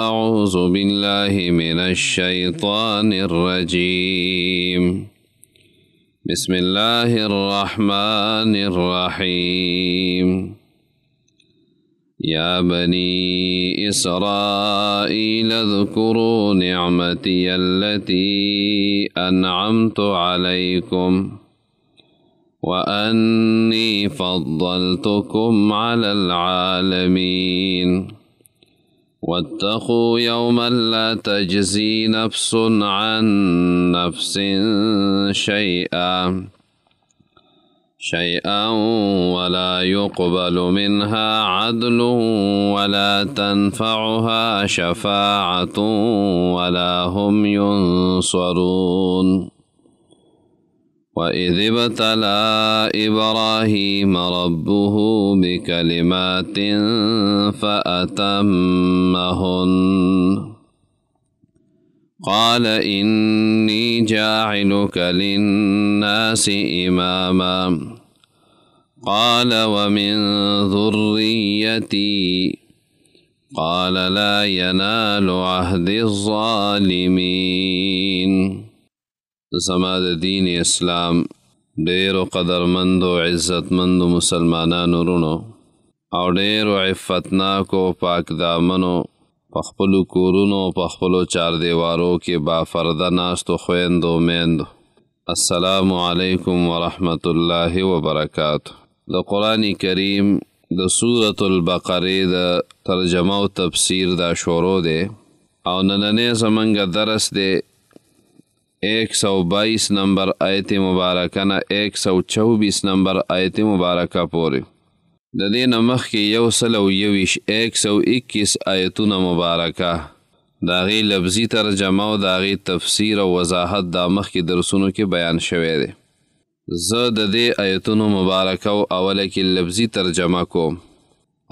أعوذ بالله من الشيطان الرجيم بسم الله الرحمن الرحيم يا بني إسرائيل اذكروا نعمتي التي أنعمت عليكم وأني فضلتكم على العالمين واتقوا يوما لا تجزي نفس عن نفس شيئا ولا يقبل منها عدل ولا تنفعها شفاعة ولا هم ينصرون وإذ ابتلى إبراهيم ربه بكلمات فأتمهن قال إني جاعلك للناس إماما قال ومن ذريتي قال لا ينال عهد الظالمين. زما د دین اسلام ډیرو قدرمندو عزتمندو مسلمانانو رونو او ډیرو عفتناکو پاک دامنو په خپلو کورونو په خپلو چاردیوارو کې با فرده ناستو خویندو میندو السلام علیکم ورحمت الله وبرکاته. د قرآن کریم د سورة البقره د ترجمه او تفسیر دا شروع دی او نننی زمونږ درس دی 122 نمبر آیت مبارکه نه 124 نمبر آیت مبارکه پورې. د دې نه مخکې 121 آیتونه مبارکه د هغې لفظي ترجمه او د هغې تفسیر او وضاحت دا مخکې درسونو کې بیان شوی دی. زه د دې آیتونو مبارکه او اوله کې لفظي ترجمه کوم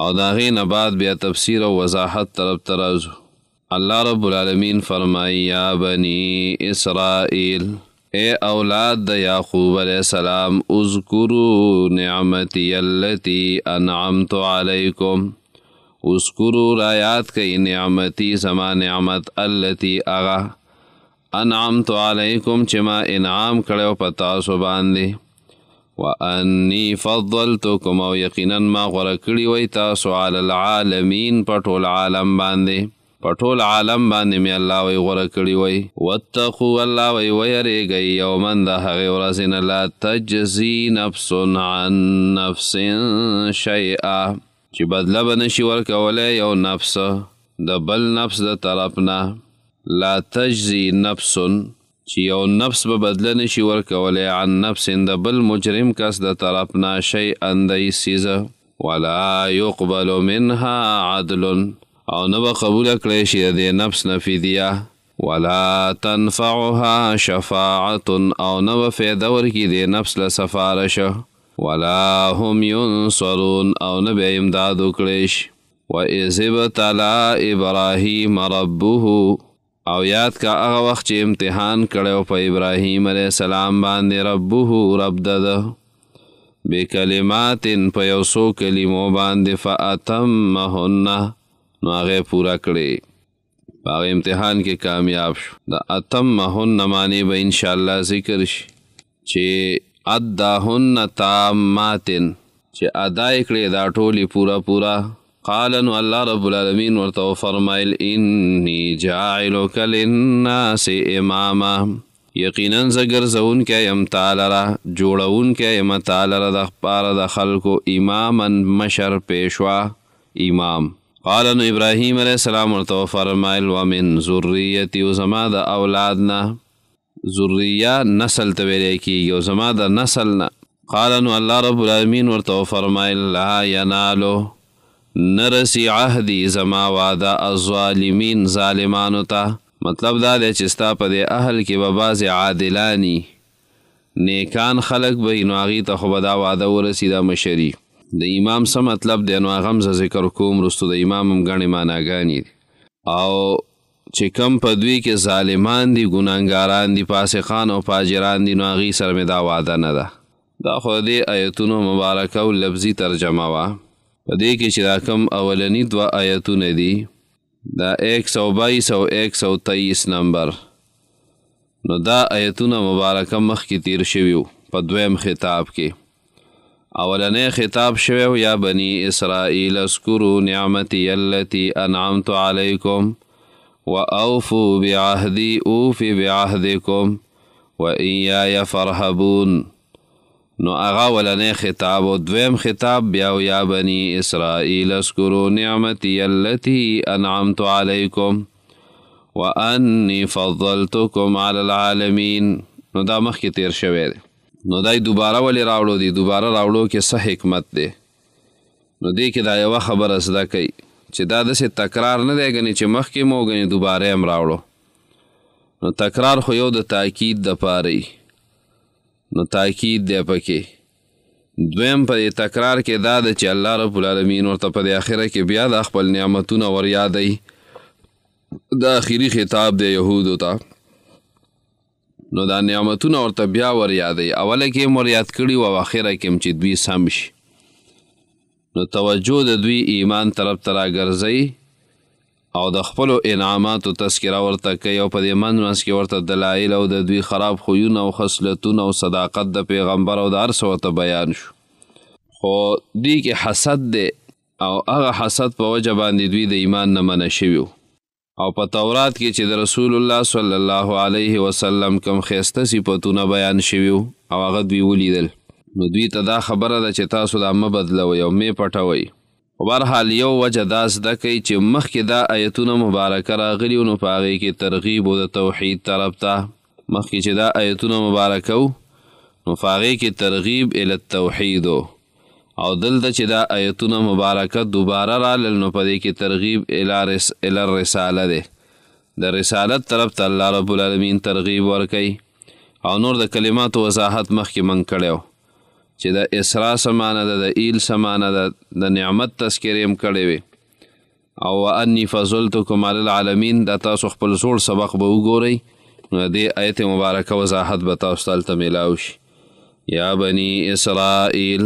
او د هغې نه بعد بیا تفسیر او وضاحت طرف ته راځو. اللہ رب العالمین فرمائی یا بنی اسرائیل اے اولاد دا یعقوب علیہ السلام اذکروا نعمتی اللتی انعمت علیکم اذکروا رایات کئی نعمتی زما نعمت اللتی اغا انعمت علیکم چما انعام کڑیو پتاسو باندے وانی فضلتکم او یقینا ما غرکڑی وی تاسو علی العالمین پٹول عالم باندے پټول عالم باندې می الله وی غوره کړی وی واتقوا الله وی ویریږئ یوما د هغې ورځې نه لا تجزي نفس عن نفس شیئا چې بدله به نشي ورکولی یو نفس د بل نفس د طرف نه لا تجزي نفس چې یو نفس به بدله نشي ورکولی عن نفس د بل مجرم کس د طرف نه شیئا د څیزه ولا يقبل منها عدل او نبا قبول کړی شي د نفس نه فدیه ولا تنفعها شفاعت او نبا فیده ورکي د نفس له سفارشه ولا هم ينصرون او نبا امداد وکړی شي. وإذ ابتلى إبراهيم ربه او یاد کا هغه وخت چې امتحان کړی په ابراهیم علیه السلام باندې ربه رب ده بکلمات په یو څو کلمو باندې فأتمهن نو هغه پورا کړی په هغه امتحان کې کامیاب شو. د اتمهن معنی به انشاءالله ذکر شي چې اداهن تاماتن چې ادای کړی دا ټولې پورا قال نو الله رب العالمین ورته فرمایل انی جاعلک للناس اماما یقینا زه ګرځونکی یم تا لره جوړونکی یم تا لره د پاره د خلکو اماما مشر پیشوا امام. قال نو ابراهیم علیہ السلام ورته فرمایل ومن ذریتی و زما د اولادنا ذریه نسل ته ویلی کیږي او زما د نسل نه. قال نو الله رب العالمین ورته فرمایل لا ینالو نرسی عهدی زما وعده الظالمین ظالمانو ته. مطلب دا دی چې ستا په دې اهل کې به بعضې عادلانی نیکان خلق به نو هغې ته خو به دا وعده ورسي دا مشري. د امام څه مطلب دی نو هغه هم زه ذکر کوم رستو د امام هم ګڼې معناګانې دي او چې کم په دوی کې ظالمان دي ګناهګاران دي فاسقان او فاجران دي نو هغې سره مې دا وعده نه ده. دا خو د دې آیتونو مبارکه او لفظي ترجمه وه. په دې کې چې دا کم اولني 2 آیتونه دي دا 122 او 123 نمبر. نو دا آیتونه مبارکه مخکې تیر شوي په دویم خطاب کې. اولنی خطاب شوی یا بنی اسرائیل اذکروا نعمتی التي انعمت علیکم واوفوا بعهدی اوفی بعهدکم وإیای فرهبون. نو هغه اولنی خطاب او دویم خطاب بیا یا بنی اسرائیل اذکروا نعمتی التي انعمت علیکم وانی فضلتکم علی العالمین. نو دا مخکې تیر شوی دی. نو دای دوباره ولی راوړو دی. دوباره راوړو کې څه حکمت دی؟ نو دی کې دا یوه خبره زده کوي چې دا داسې تکرار نه دی ګنې چې مخکې مو ګنې دوباره هم راوړو. نو تکرار خو یو د تاکید دپاره وي. نو تاکید دی پکې. دویم په دې تکرار کې دا ده چې الله رب العالمین ورته په دې اخره کې بیا د خپل نعمتونه ور یادوي. دا آخري خطاب دی یهودو ته. نو دا نعمتونه ورته بیا ور یادوي. اوله کې هم ور یاد کړي و او اخره کې هم چې دوی سم شي. نو توجه د دوی ایمان طرف ته راګرځوي او د خپلو انعاماتو تذکره ورته کوي او په دې منځ کې ورته دلایل او د دوی خراب خویونه او خصلتونه او صداقت د پیغمبر او د هر څه ورته بیان شو. خو دوی کې حسد دی او هغه حسد په وجه باندې دوی د ایمان نه منع شوي او په تورات کې چې د رسول الله صلی الله علیه وسلم کم ښایسته صفتونه بیان شوي او هغه دوی ولیدل. نو دوی ته دا خبره ده چې تاسو دا مه بدلوئ او مې پټوئ. خو برحال یو وجه دا زده کوي چې مخکې دا آیتونه مبارکه راغلي نو په هغې کې ترغیب و د توحید طرف ته. مخکې چې دا آیتونه مبارکه و نو په هغې کې ترغیب الی التوحید او دلته چې دا آیتونه مبارکه دوباره رالل نو په دې کې ترغیب الی الرساله دی. د رسالت طرف ته الله رب العالمین ترغیب ورکوي او نور د کلماتو وضاحت مخکې من کړی و چې د اسرا سمانه ده، د ایل سمانه ده، د نعمت تذکرې هم کړی وي او وانی فضلتکم علی العالمین. دا تاسو خپل زوړ سبق به وګورئ نو د دې آیت مبارکه وضاحت به تاسو ته هلته میلاو شي. یا بنی اسرائیل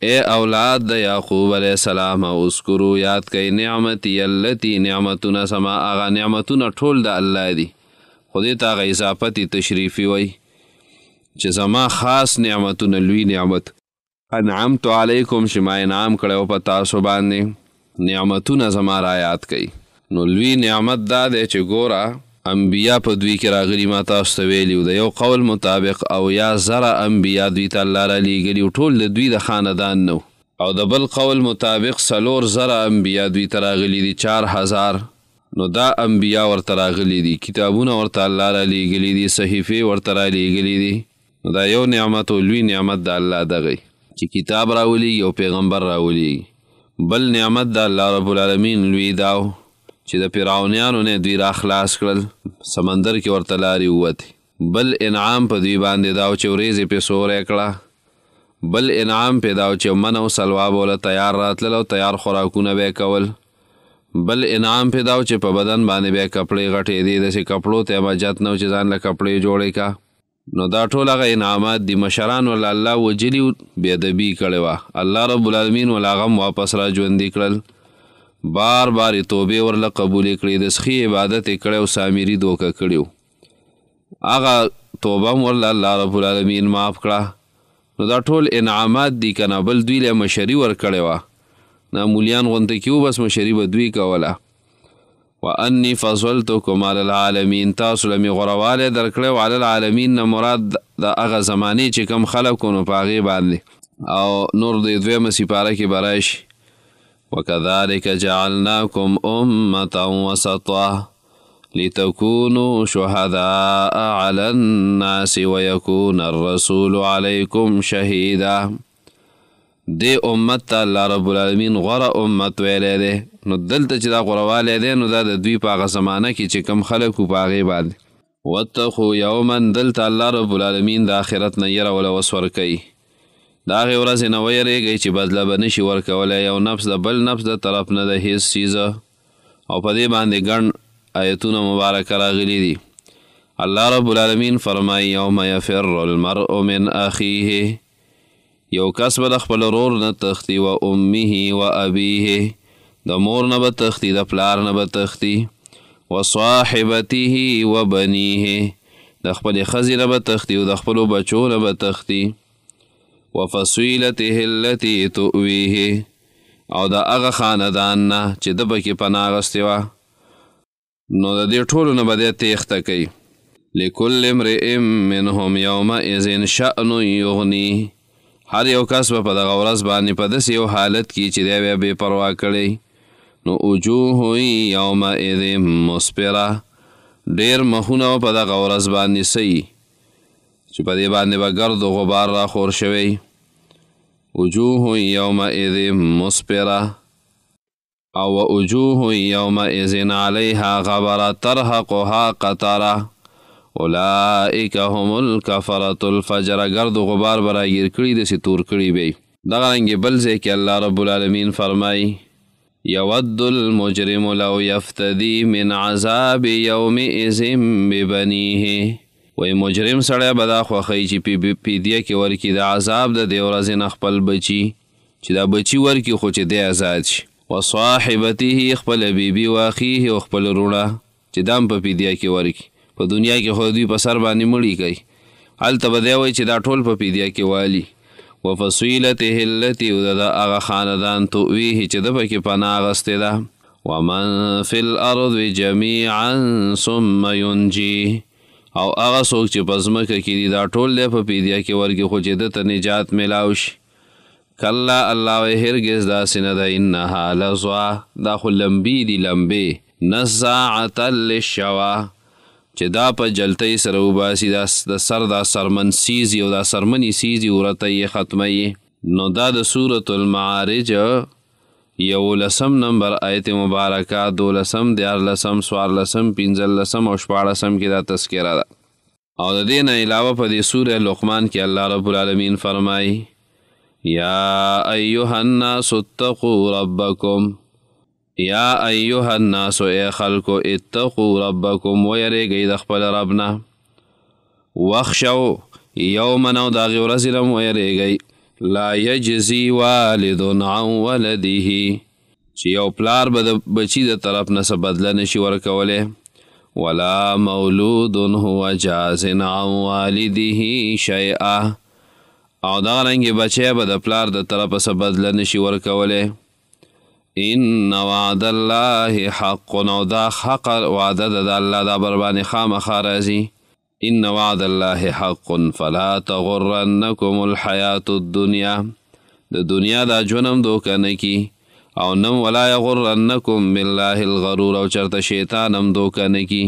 اے اولاد د یعقوب علیه السلام اذکرو یاد کوئ نعمتی التي نعمتونه سما هغه نعمتونه ټول د الله دي خو دې ته هغه اضافت تشریفي وی چې زما خاص نعمتونه لوی نعمت انعمت علیکم چې ما انعام کړی په تاسو باندې نعمتونه زما را یاد کوي. نو لوی نعمت دا دی چې ګوره انبیا په دوی کې راغلي ما تاسو ته ویلي د یو قول مطابق او یا زره انبیا دوی ته الله را لیږلي ټول د دوی د خاندان نو او د بل قول مطابق 4 زره انبیا دوی ته راغلي دي 4000. نو دا انبیا ورته راغلي دي، کتابونه ورته الله را لیږلي دي، صحیفې ورته را لیږلي دي. نو دا یو نعمت او لوی نعمت د الله دغی چې کتاب راولیږي او پیغمبر راولیږي. بل نعمت د الله رب العالمین لوی داو چې د فرعونیانو نه دوی را خلاص کړل، سمندر کې ورته لارې ووتې. بل انعام په دوی باندې داو چې ورېځې پې سوری کړه. بل انعام پې داو چې من او سلوا به وله تیار راتلل او تیار خوراکونه به یې کول. بل انعام پې داو چې په بدن باندې به یې کپړې غټېدې، داسې کپړو ته مجت نه و چې ځان له کپړې جوړې کا. نو دا ټول هغه انعامات دي. مشران وله الله وجلي بېادبي کړې وه، الله رب العالمین وله هغه هم واپس را ژوندي کړل. بار بار یې توبې ورله قبولې کړې، د سخي عبادت یې کړی او سامري دوکه کړي و، هغه توبه هم ورله الله رب العالمین معاف کړه. نو دا ټول انعامات دي که نه. بل دوی له مشري ورکړې وه، معمولیان غونته کې و بس مشري به دوی کوله. وانی فضلتکم علی العالمین تاسو له مې غوروالی درکړی و. علی العالمین نه مراد د هغه زمانې چې کم خلک و نو په هغې باندې او نور د دویمه سپاره کې به راشي. وکذلک جعلناکم امة وسطا لتكونوا شهداء علی الناس ويكون الرسول علیکم شهیدا. دې امت ته الله رب العالمین غوره امت ویلی دی. نو دلته چې دا غوروالی دی نو دا د دوی په هغه زمانه کې چې کم خلک و په هغې باندې. واتقوا یوما دلته الله رب العالمین د آخرت نه یره وله وس ورکوي. د هغې ورځې نه ویرېږئ چې بدله به نشي ورکولی یو نفس د بل نفس د طرف نه د هیڅ څیزه. او په دې باندې ګڼ آیتونه مبارکه راغلي دي. الله رب العالمین فرمایي یوم یفر المرء من اخیه، یو کس به د خپل ورور نه تښتي، و امه و ابیه، د مور نه به تختی د پلار نه به تختی وصاحبته وبنیه د خپلې ښځې نه به تختی او د خپلو بچو نه به تختی وفصیلته التي تؤویه او د هغه خاندان نه چې د پکې پناه اخیستې وه نو د دې ټولو نه به دی تیښته کوي لکل امرئ منهم یومئذ شأن یغنیه هر یو کس به په دغه ورځ باندې په داسې یو حالت کې چې دی بیا بې پروا کړی نو وجوه یومئذ مسپره ډېر مخونه په دغه ورځ باندې سي چې په دې باندې به ګرد و غبار راخور شوی وجوه یومئذ مسپره او وجوه یومئذ علیها غبره ترهقها قطره اولئک هم الکفرة الفجره ګرد و غبار به راګیر کړي داسې تور کړي به دغه رنګې بل ځای کې الله رب العالمین فرمایي یود المجرم لو یفتدی من عذاب یومئذ ببنیه وی مجرم سړی به دا خوښوي چې پیدیه کې ورکړي د عذاب د دې ورځې نه خپل بچي چې دا بچي ورکړي خو چې دی آزاد شي وصاحبته خپله بیبي واخیه او خپل وروڼه چې دا هم په پیدیه کې ورکړي په دنیا کې خو دوی په سر باندې مړي کوي هلته به دی وایي چې دا ټول په پیدیه کې والي وفصیلته التي او د هغه خاندان تؤویه چې د پکې پناه اخیستې ده ومن فی الارض جمیعا ثم ینجیه او هغه څوک چې په ځمکه کې دي دا ټول دی په پیدیه کې ورکړي خو چې ده ته نجات میلاو شي کله الله وایي هرګز داسې نه ده انها لظوا دا خو لمبې دي لمبې نزاعة للشوا چې دا په جلتۍ سره وباسي د سر دا سرمن سیزي او دا سرمنې سیزي ورته یې ختموي نو دا د سورة المعارج 11 نمبر آیت مبارکه 12 14 14 15 او 14 کې دا تذکره ده او د دې نه علاوه په دې سوره لقمان کې الله رب العالمین فرمایي یا ایها الناس اتقوا ربکم یا ایها الناس ای خلکو اتقوا ربکم ویریږئ د خپل رب نه واخشوا یوما او د هغې ورځې نه ویریږئ لا یجزي والد عن ولده چې یو پلار به د بچي د طرف نه څه بدله نشي ورکولی ولا مولود هو جاز عن والده شیئا او دغه رنګې بچی به د پلار د طرفه څه بدله نشي ورکولی ان وعد الله حق او دا حق وعده ده د الله دا بر باندې خامخا راځي ان وعد الله حق فلا تغرنکم الحیات الدنیا د دنیا دا ژوند هم دوکه نه کي او نم ولا یغرنکم بالله الغرور او چرته شیطان هم دوکه نه کي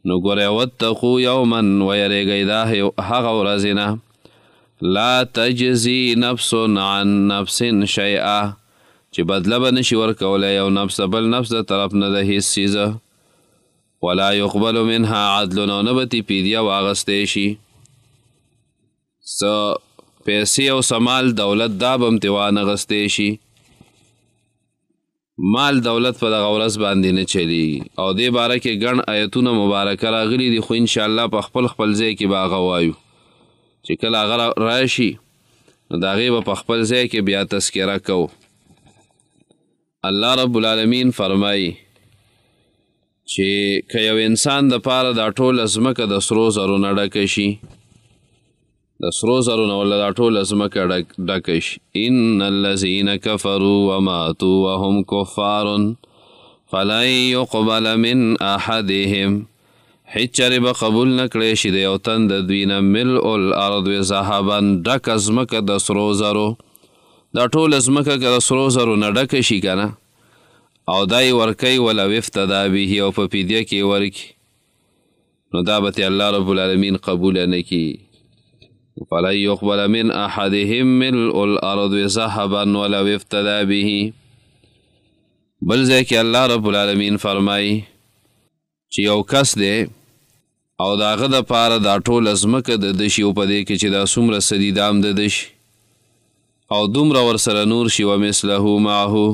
نو ګورئ واتقوا یوما ویریږئ دا هغه ورځې نه لا تجزي نفس عن نفس شیئا چې بدله به نشي ورکولی یو نفس د بل نفس د طرف نه د هیڅ څیزه ولا يقبل منها عدل او نه به ترې فدیه واخیستی شي څه پیسې او څه مال دولت دا به هم ترې وانخیستی شي مال دولت په دغه ورځ باندې نه چلیږي او دې باره کې ګڼ ایتونه مبارکه راغلي دي خو انشاءالله په خپل ځای کې به هغه وایو چې کله هغه راشي نو د هغې به په خپل ځای کې بیا تذکره کوو الله رب العالمین فرمایي چې که یو انسان دپاره دا ټوله ځمکه د سرو زرو نه ډکه شي د سرو زرو نه ولا دا ټوله ځمکه ډکه شي ان الذین کفروا وماتوا وهم کفار فلن یقبل من احدهم هیڅ چارې به قبول نه کړی شي د یو تن د دوی نه ملء الارض ذهبا ډکه ځمکه د سرو زرو دا ټوله ځمکه که د سرو زرو نه ډکه شي که نه او دا یې ورکوي ولو افتدا به او په فدیه کې ورکړي نو دا به ترې الله رب العالمین قبوله نه کړي فلن یقبل من احدهم ملء الارض ذهبا ولو افتدا به بل ځای کې الله رب العالمین فرمایي چې یو کس دی او د هغه دپاره دا ټوله ځمکه د ده شي او په دې کې چې دا څومره څه دي دا هم د ده شي او دومره ورسره نور شي ومثله معه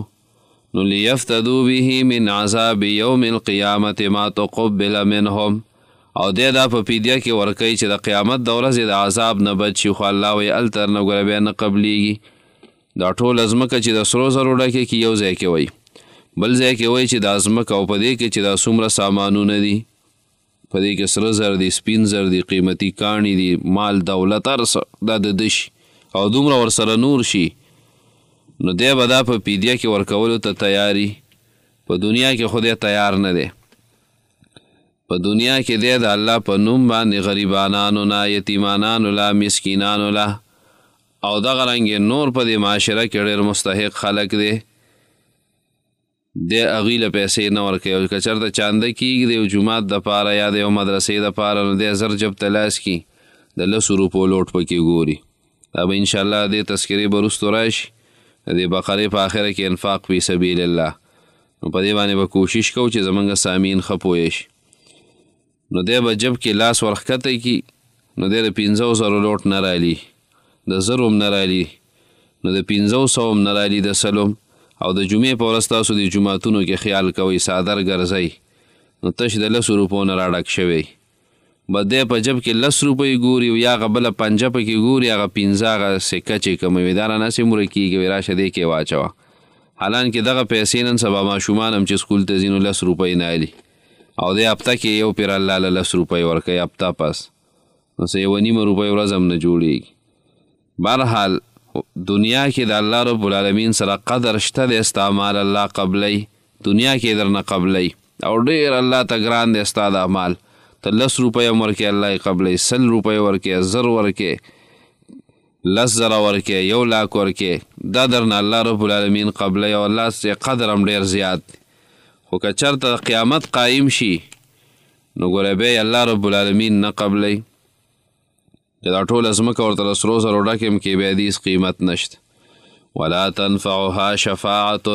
نو لیفتدوا به من عذاب یوم القیامت ما تقبل منهم او دی دا په فدیه کې ورکوي چې د قیامت د ورځې د عذاب نه بچ شي خو الله وایي هلته نه ګوره بیا نه قبلیږي دا ټوله ځمکه چې د سرو زرو ډکې کې یو ځای کې وایي بل ځای کې وایي چې دا ځمکه او په دې کې چې دا څومره سامانونه دي، په دې کې سره زر دي، سپین زر دي، قیمتي کاڼي دي، مال دولت هر څه دا د ده شي او دومره ورسره نور شي، نو دی به دا په فدیه کې ورکولو ته تیاري. په دنیا کې خو دی تیار نه دی. په دنیا کې دی د الله په نوم باندې غریبانانو نه، یتیمانانو له، مسکینانو له او دغه رنګې نور په دې معاشره کې ډېر مستحق خلک دی، دی هغوی له پیسې نه ورکوي. او که چېرته چانده کېږي د یو جومات دپاره یا د یو مدرسې دپاره، نو دی زر جب ته لاس کي د 10 روپو لوټ پکې ګوري. دا به انشاءالله دې تذکرې به وروستو راشي، د دې بقرې په آخره کې انفاق فی سبیل الله. نو په دې باندې به کوشش کوو چې زمونږ سامعین ښه پوه شي. نو دی به جب کې لاس ورښکته کي، نو دی د 500 لوټ نه رالي، د 1000 هم نه رالي، نو د 500 هم نه رالي، د 100 او د جمعې په ورځ تاسو د جوماتونو کې خیال کوئ څادر ګرځئ، نو تش د 10 روپو نه راډک شوی. به دی په جب کې 10 روپۍ ګوري او یا هغه بله پنجه پکې ګوري، هغه 15 هغه سکه چې کموي، دا رانهسې موره کېږي، وایي راشه دې کې واچوه. حالانکې دغه پیسې نن سبا ماشومان هم چې سکول ته ځي نو 10 روپۍ نه علي، او دی هفته کې یو پیر الله له 10 روپۍ ورکوي هفته پس، نو څه 1.5 روپۍ ورځ هم نه جوړېږي. بهرحال دنیا کې د الله رب العالمین سره قدر شته دی، ستا مال الله قبلی، دنیا کې درنه قبلی، او ډېر الله ته ګران دی ستا دا مال. ته 10 روپۍ هم ورکې الله یې قبلی، 100 روپۍ ورکې، 1000 ورکې، 10,000 ورکې، 1 لاک ورکې، دا درنه الله رب العالمین قبلی او الله چې قدر هم ډېر زیات دی. خو که چېرته قیامت قایم شي نو ګوره بیا الله رب العالمین نه قبلی، چې دا ټوله ځمکه ورته له سرو زرو ډکې هم کې بیا هیڅ قیمت نشته. ولا تنفعها شفاعة،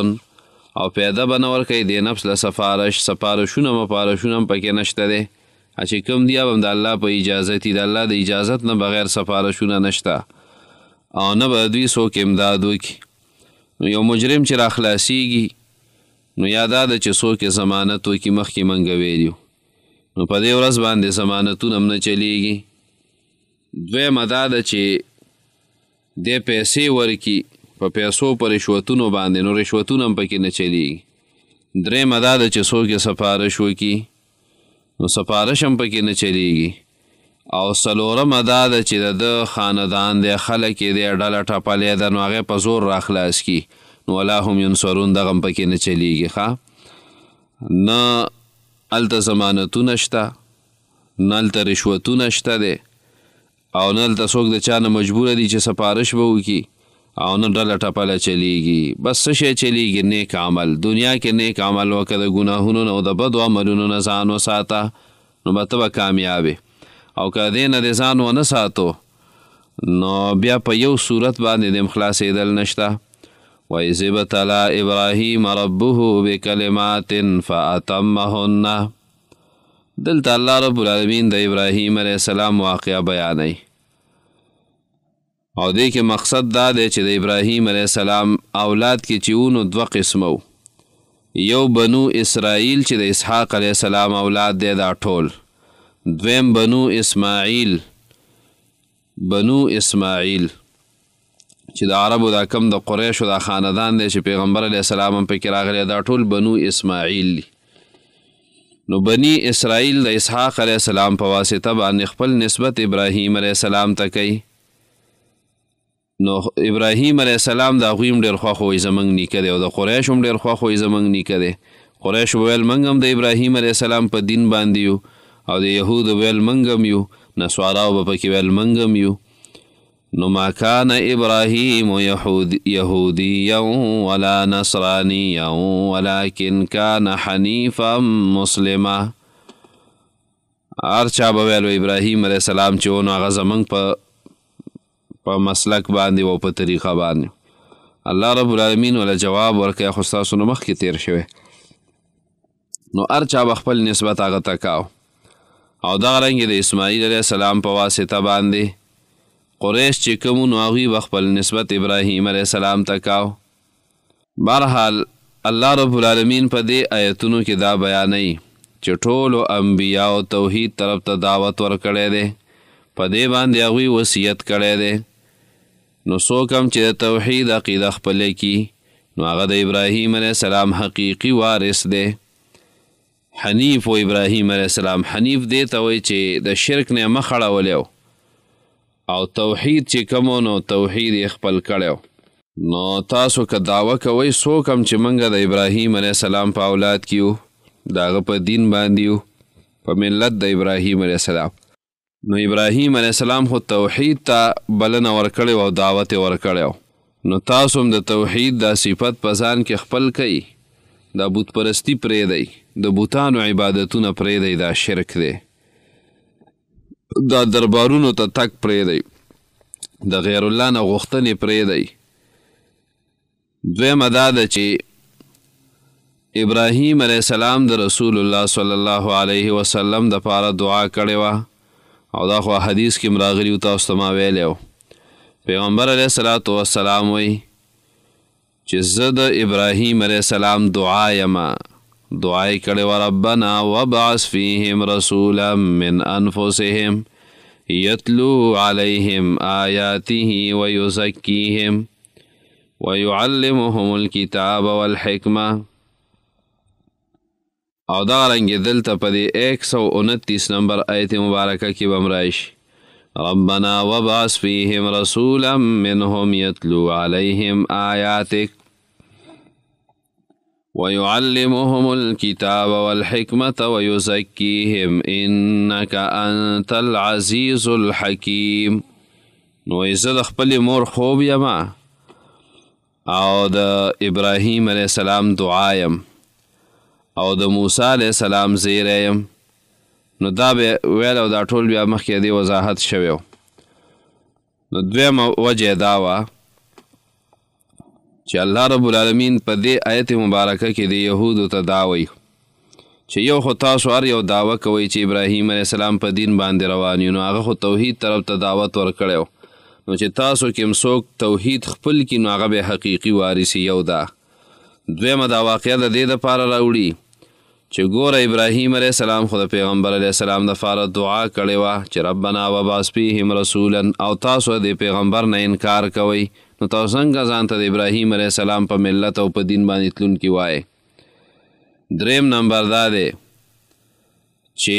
او پیدا به نه ورکوي دې نفس له سفارشونه مفارشونه هم پکې نشته دی، چې کوم دی هم د الله په اجازت دي، د الله د اجازت نه بغیر سفارشونه نشته، او نه به دوی څوک امداد وکړي. نو یو مجرم چې راخلاصیږي نو یا دا ده چې څوک یې ضمانت وکړي، مخکې موږ ویلي نو په دې ورځ باندې ضمانتونه هم نه چلیږي. دویمه دا ده چې دې پیسې ورکړي په پیسو په رشوتونو باندې، نو رشوتونه هم پکې نه چلیږي. درېیمه دا ده چې څوک یې سفارش وکړي نو سفارش هم پکې نه چلیږي. او څلورمه دا ده چې د ده خاندان دی، خلک یې دی، ډله ټپلې ده، نو هغې په زور راخلاص کي، نو ولا هم ینصرون دغه هم پکې نه چلیږي. نه هلته ضمانتونه شته، نه هلته رشوتونه شته دی، او نه هلته څوک د چا نه مجبوره دي چې سفارش به وکړي، او نه ډله ټپله چلیږي. بس څه شی چلیږي؟ نیک عمل. دنیا کې نیک عمل وکړه، د ګناهونو نه او د بدو عملونو نه ځان وساته، نو به ته به کامیابې. او که دې نه دې ځان ونه ساتو نو بیا په یو صورت باندې د خلاصېدل نشته. وَإِذِ ابْتَلَىٰ إِبْرَاهِيمَ رَبُّهُ بِكَلِمَاتٍ فَأَتَمَّهُنَّ. دلته الله رب العالمین د ابراهیم علیه السلام واقعه بیانوي، او دې کې مقصد دا دی چې د ابراهیم علیه السلام اولاد کې چې وو نو 2 قسمه وو. یو بنو اسرائیل چې د اسحاق علیه السلام اولاد دی دا ټول، دویم بنو اسماعیل چې د عربو دا کم د قریشو دا خاندان دی چې پیغمبر علیه السلام هم پکې راغلی، دا ټول بنو اسماعیل دی. نو بنی اسرائیل د اسحاق علیه السلام په واسطه باندې خپل نسبت ابراهیم علیه السلام ته کوي. نو ابراهیم علیه السلام د هغوی هم ډېر خوښ وایي زموږ نیکه دی، او د قریشو هم ډېر خوښ وایي زموږ نیکه دی. قریشو ویل موږ هم د ابراهیم علیه السلام په دین باندې یو، او د یهودو ویل موږ هم یو، نصاراو به پکې ویل موږ هم یو. نو ما کان ابراهیم یهودیا ولا نصرانیا ولکن کان حنیفا مسلما. هر چا به ویل ابراهیم علیه السلام چې و نو هغه زموږ په مسلک باندې او په طریقه باندې. الله رب العالمین ولا جواب ورکوي، خو ستاسو نه مخکې تیر شوی. نو هر چا به خپل نسبت هغه ته کاو، او دغه رنګې د اسماعیل علیه السلام په واسطه باندې قریش چې کوم نو هغوی به خپل نسبت ابراهیم علیه السلام ته کاو. بهرحال الله رب العالمین په دې آیتونو کې دا بیانوي چې ټولو انبیاو توحید طرف ته دعوت ورکړی دی، په دې باندې هغوی وصیت کړی دی. نو څوک هم چې د توحید عقیده خپله کي نو هغه د ابراهیم علیه السلام حقیقي وارث دی. حنیف و ابراهیم علیه السلام حنیف دی ته وایي چې د شرک نه مخ اړولی او توحید چې کوم نو توحید یې خپل کړی. نو تاسو که دعوه کوئ څوک هم چې موږ د ابراهیم علیه السلام په اولاد کې یو، د هغه په دین باندې یو، په ملت د ابراهیم علیه السلام. نو ابراهیم علیه السلام خو توحید ته بلنه ورکړې او دعوت یې ورکړی. نو تاسو هم د توحید دا صفت په ځان کې خپل کوئ، دا بت پرستی پرېږدئ، د بوتانو عبادتونه پرېږدئ، دا شرک دی. دا دربارونو ته تک پرېږدئ، د غیر الله نه غوښتنې پرېږدئ. دویمه دا ده چې ابراهیم علیه السلام د رسول الله صلی الله علیه وسلم د پاره دعا کړې وه او دا خو حدیث کې راغلي و، تاسو ته ما ویلی و. پیغمبر علیه الصلاة والسلام وایي چې زه د ابراهیم علیه السلام دعا یمه، دعا یې کړې وه ربنا وابعث فیهم رسولا من انفسهم یتلو علیهم آیاته ویزکیهم ويعلمهم الكتاب والحکمه. او دا رنګې دلته په دې 129 نمبر آیت مبارکه کې به هم راشي ربنا وابعث فیهم رسولا منهم یتلو علیهم آیاتک ويعلمهم الكتاب والحکمه ويزکیهم انک انت العزیز الحکیم. نو زه د خپلې مور خوب یمه او د ابراهیم علیه السلام دعا یم او د موسی علیه السلام زیری یم. نو دا به ویل او دا ټول بیا مخکې دې وضاحت شوی و. نو دویمه وجه دا وه چې الله رب العالمین په دې آیت مبارکه کې د یهودو ته دا وایي چې یو خو تاسو هر یو دعوه کوئ چې ابراهیم علیه السلام په دین باندې روان یو، نو هغه خو توحید طرف ته دعوت ورکړی و. نو چې تاسو کې هم څوک توحید خپل کړي نو هغه به حقیقي وارث یو ده. دویمه دا واقعه د دې دپاره راوړي چې ګوره ابراهیم علیه السلام خو د پیغمبر علیه السلام دپاره دعا کړې وه چې ربنا وابعث فیهم رسولا، او تاسو د پیغمبر نه انکار کوئ، نو تاسو څنګه ځان ته د ابراهیم علیه السلام په ملت او په دین باندې تلونکي وایئ. دریم نمبر دا دی چې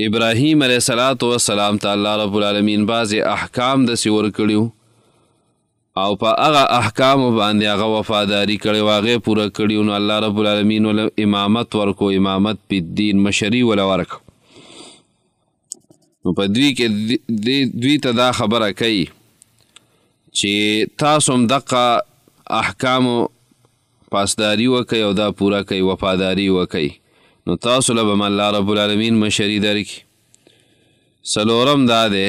ابراهیم علیه السلام ته الله رب العالمین بعضې احکام داسې ورکړي او په هغه احکامو باندې هغه وفاداري کړې و، هغې پوره کړي. نو الله رب العالمین ول امامت ورکو، امامت په دین مشري وله ورکو. نو په دوی کې دوی ته دا خبره کوي چې تاسو هم دقه احکامو پاسداري وکئ او دا پوره کوئ، وفاداري وکئ، نو تاسو له به الله رب العالمین مشري درکړي. څلورم دا دی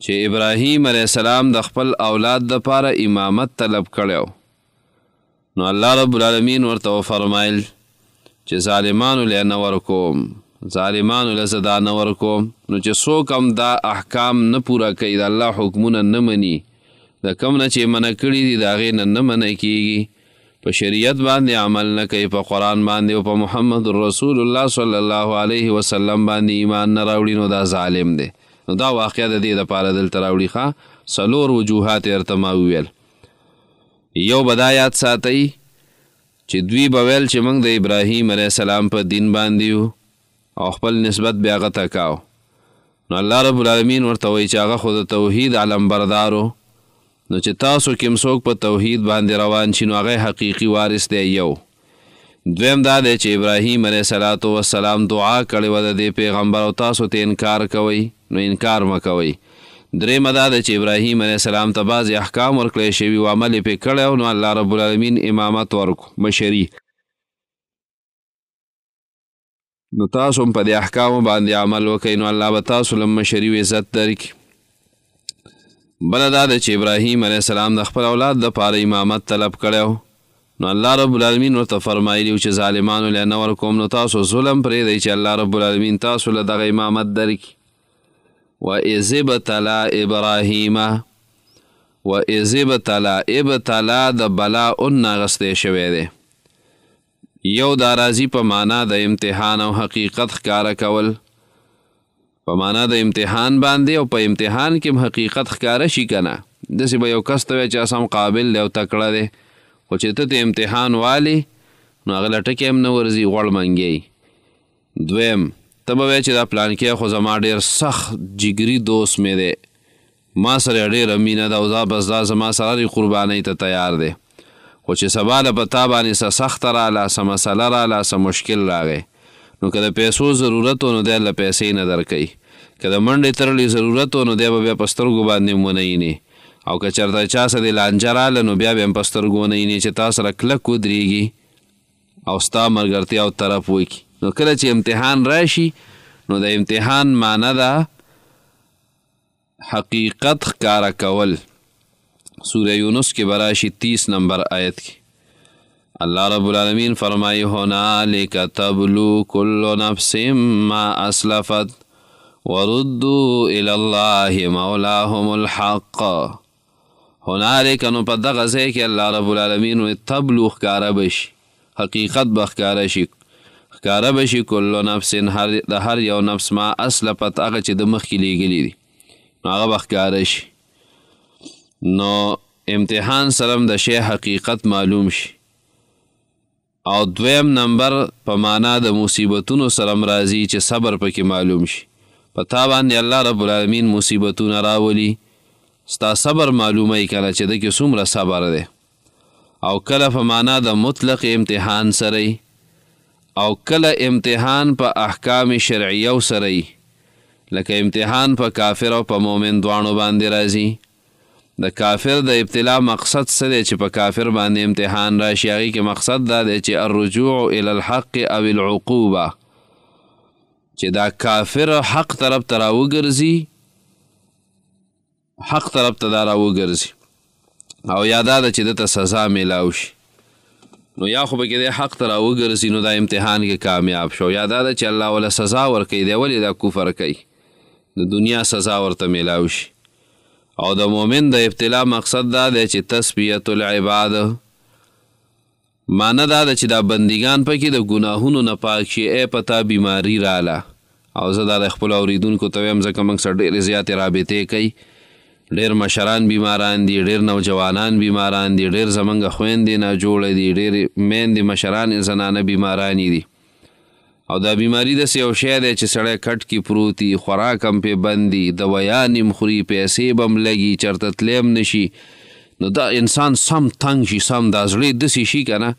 چې ابراهیم علیه السلام د خپل اولاد دپاره امامت طلب کړی، نو الله رب العالمین ورته وفرمایل چې ظالمانو له نه ورکوم، ظالمانو له زه دا نه ورکوم. نو چې څوک هم دا احکام نه پوره کوي، د الله حکمونه نه مني، د کوم نه چې منع کړي دي د هغې نه منع کیږي، په شریعت باندې عمل نه کوي، په قرآن باندې او په محمد رسول الله صلی الله علیه وسلم باندې ایمان نه راوړي، نو دا ظالم دی. نو دا واقعه د دې دپاره دلته راوړي. ښه څلور وجوهات یې ورته ما وویل. یو به دا یاد ساتئ چې دوی به ویل چې موږ د ابراهیم علیه السلام په دین باندې یو او خپل نسبت بیا هغه ته کاو. نو الله رب العالمین ورته وایي چې هغه خو د توحید علمبردارو، نو چې تاسو کې څوک په توحید باندې روان شي نو هغه حقیقي وارث دی یو. دویم دا دی چې ابراهیم علیه السلام دعا کړې وه د دې پیغمبر او تاسو ته انکار کوئ، نو انکار مه کوئ. دریمه دا دی چې ابراهیم علیه السلام ته بعضې احکام ورکړی شوي و، عمل یې پرې کړی او نو الله رب العالمین امامت ورکو، مشري. نو تاسو هم په دې احکامو باندې عمل وکئ، نو الله به تاسو له مشري و عزت درکړي. بله دا ده چې ابراهیم علیه السلام د خپل اولاد دپاره امامت طلب کړی، نو الله رب العالمین ورته فرمایلي چې ظالمانو له نه ورکوم، نو تاسو ظلم پرېږدئ چې الله رب العالمین تاسو له دغه امامت درکړي. وَإِذِ ابْتَلَىٰ إِبْرَاهِیمَ، وَإِذِ ابْتَلَىٰ، ابتلا د بلاء نه اخیستی شوی دی. یو دا راځي په معنا د امتحان او حقیقت ښکاره کول، په معنا د امتحان باندې، او په امتحان کې هم حقیقت ښکاره شي که نه، داسې به یو کس ته وایي چې سم قابل دی او تکړه دی خو چې ته ته امتحان والې نو هغه له ټکې هم نه ورځي غوړ منګی. دویم ته به وایې چې دا پلانکی خو زما ډېر سخت جګري دوست مې دی ما سره ډېره مینه ده او دا بس دا زما سره قربانۍ ته تیار دی خو چې سبا له په تا باندې څه سخته راله څه مسله راله څه مشکل راغی نو که د پیسو ضرورت و نو دی له پیسې نه درکوي که د منډې تړلې ضرورت و نو دی به بیا په سترګو باندې ونه یینې او که چېرته چا څه د لانجه راله نو بیا به هم په سترګو ونه یینې چې تا سره کلک ودرېږي او ستا ملګرتیا او طرف وکړي. نو کله چې امتحان راشي نو د امتحان معنی ده حقیقت ښکاره کول. سوره یونس کې براشي 30 نمبر آیت کې الله رب العالمین فرمایي هنالک تبلو کل نفس ما اسلفت وردوا الى الله مولاهم الحق. هنالک نو په دغه ځای کې الله رب العالمین تبلو ښکاره بشي حقیقت به ښکاره بشي کل نفس د هر یو نفس ما اسلفت هغه چې د مخکې لیږلي دي نو هغه به ښکاره شي. نو امتحان سره د شی حقیقت معلوم شي. او دویم نمبر په معنا د مصیبتونو سره راځي چې صبر پکې معلوم شي. په تا باندې الله رب العالمین مصیبتونه راولي ستا صبر معلوموي کنه چې د کې څومره صبر دی. او کله په معنا د مطلق امتحان سره او کله امتحان په احکام شرعیو سره لکه امتحان په کافر او په مؤمن دواړو باندې راځي. د کافر د ابتلا مقصد څه دی چې په کافر باندې امتحان راشي هغې کې مقصد دا دی چې الرجوع الى الحق او العقوبه چې دا کافر حق طرف ته راوګرځي حق طرف ته دا راوګرځي او یا دا ده چې دته سزا میلاو شي نو یا خو پکې دی حق ته راوګرځي نو دا امتحان کې کامیاب شو یا دا ده چې الله وله سزا ورکوي دی ولې دا کفر کوي د دنیا سزا ورته میلاو شي. او د مؤمن د ابتلا مقصد دا دی چې تسبیت العباد معنی دا ده چې دا بندگان پکې د ګناهونو نه پاک شي. ای پتا بیماری راله او زه دا د خپلو اورېدونکو ته وایم ځکه موږ سره ډېرې زیاتې رابطې کوي ډېر مشران بیماران دي ډېر نوجوانان بیماران دي ډېر زمونږ خویندې ناجوړه دي ډېرې میندې مشران زنانه بیمارانې دي او دا بیماری داسې یو شی دی چې سړی کټ کې پروت وي خوراک هم پې بند دي دوایان هم خوري پیسې به هم لګي چېرته تلی هم نه شي نو دا انسان سم تنګ شي سم دا زړه داسې شي که نه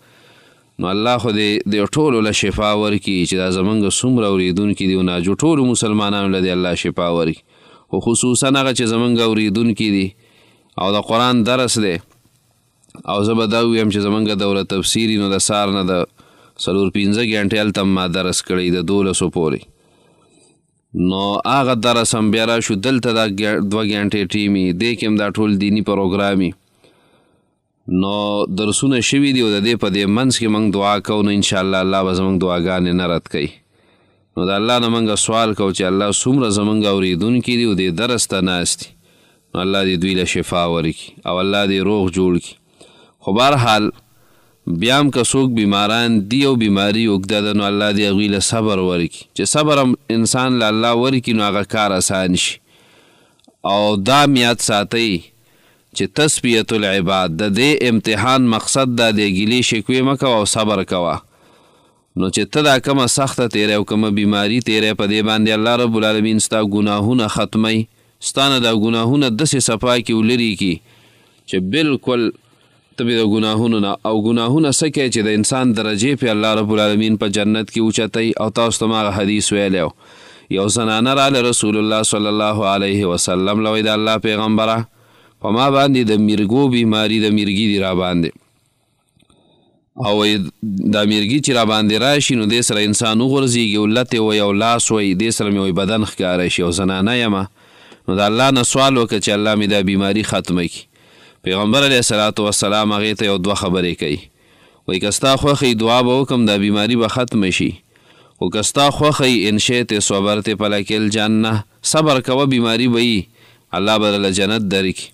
نو الله خو د ټولو له شفا ورکړي چې دا زمونږ څومره اورېدونکي دي ناجو ټولو مسلمانانو له دې الله شفا ورکړي خو خصوصا هغه چې زمونږ اورېدونکي دي او د قرآن درس دی او زه به دا ویم چې زمونږ دوره تفسیري نو د سار نه د 4-5 غنټې هلته ما درس کړی د 12 پورې نو هغه درس هم بیا راشو دلته دا 2 غنټې ټیمي دې کې هم دا ټول دیني پروګرامي نو درسونه شوي دي او د دې په دې منځ کې موږ دعا کوو نو انشاءالله الله به زموږ دعاګانې نه رد کوي. نو د الله نه موږ سوال کوو چې الله څومره زموږ اورېدونکي دي او دې درس ته ناست دي نو الله دې دوی له شفا ورکړي او الله دې روغ جوړ کړي. خو بهرحال بیا هم که څوک بیماران دي او بیماري اوږده ده نو الله دې هغوی له صبر ورکړي چې صبر هم انسان له الله ورکړي نو هغه کار اسان شي. او دا یاد ساتئ چې تسبیت العباد د دې امتحان مقصد دا دی ګیلې شکوې مه کوه او صبر کوه نو چې ته دا کومه سخته تیری او کومه بیماري تیری په دې باندې الله رب العالمین ستا ګناهونه ختمی ستا نه دا ګناهونه داسې صفا کړي او لرې کړي چې بالکل ته به د ګناهونو نه او ګناهونه څه کوي چې د انسان درجې په الله رب العالمین په جنت کې اوچتوي. او تاسو ته ما هغه حدیث ویلی یو زنانه راله رسول الله صلی الله علیه وسلم له وایي د الله پیغمبره په ما باندې د میرګو بیماري د میرګي دي را باندې او دا میرګي چې را باندې راشي نو دې سره انسان وغورځېږي او لتې وی او لاس وی دې سره مې وی بدن ښکاره شي او زنانه یمه نو د الله نه سوال وکړه چې الله مې دا بیماري ختمه کړي. پیغمبر علیه الصلاۃ والسلام هغې ته یو 2 خبرې کوي وایي که ستا خوښه دعا به وکړم دا بیماري به ختمه شي خو که ستا خوښه ان شئت صبرت فلک الجنه صبر کوه بیماري به وي الله به درله جنت درکړي.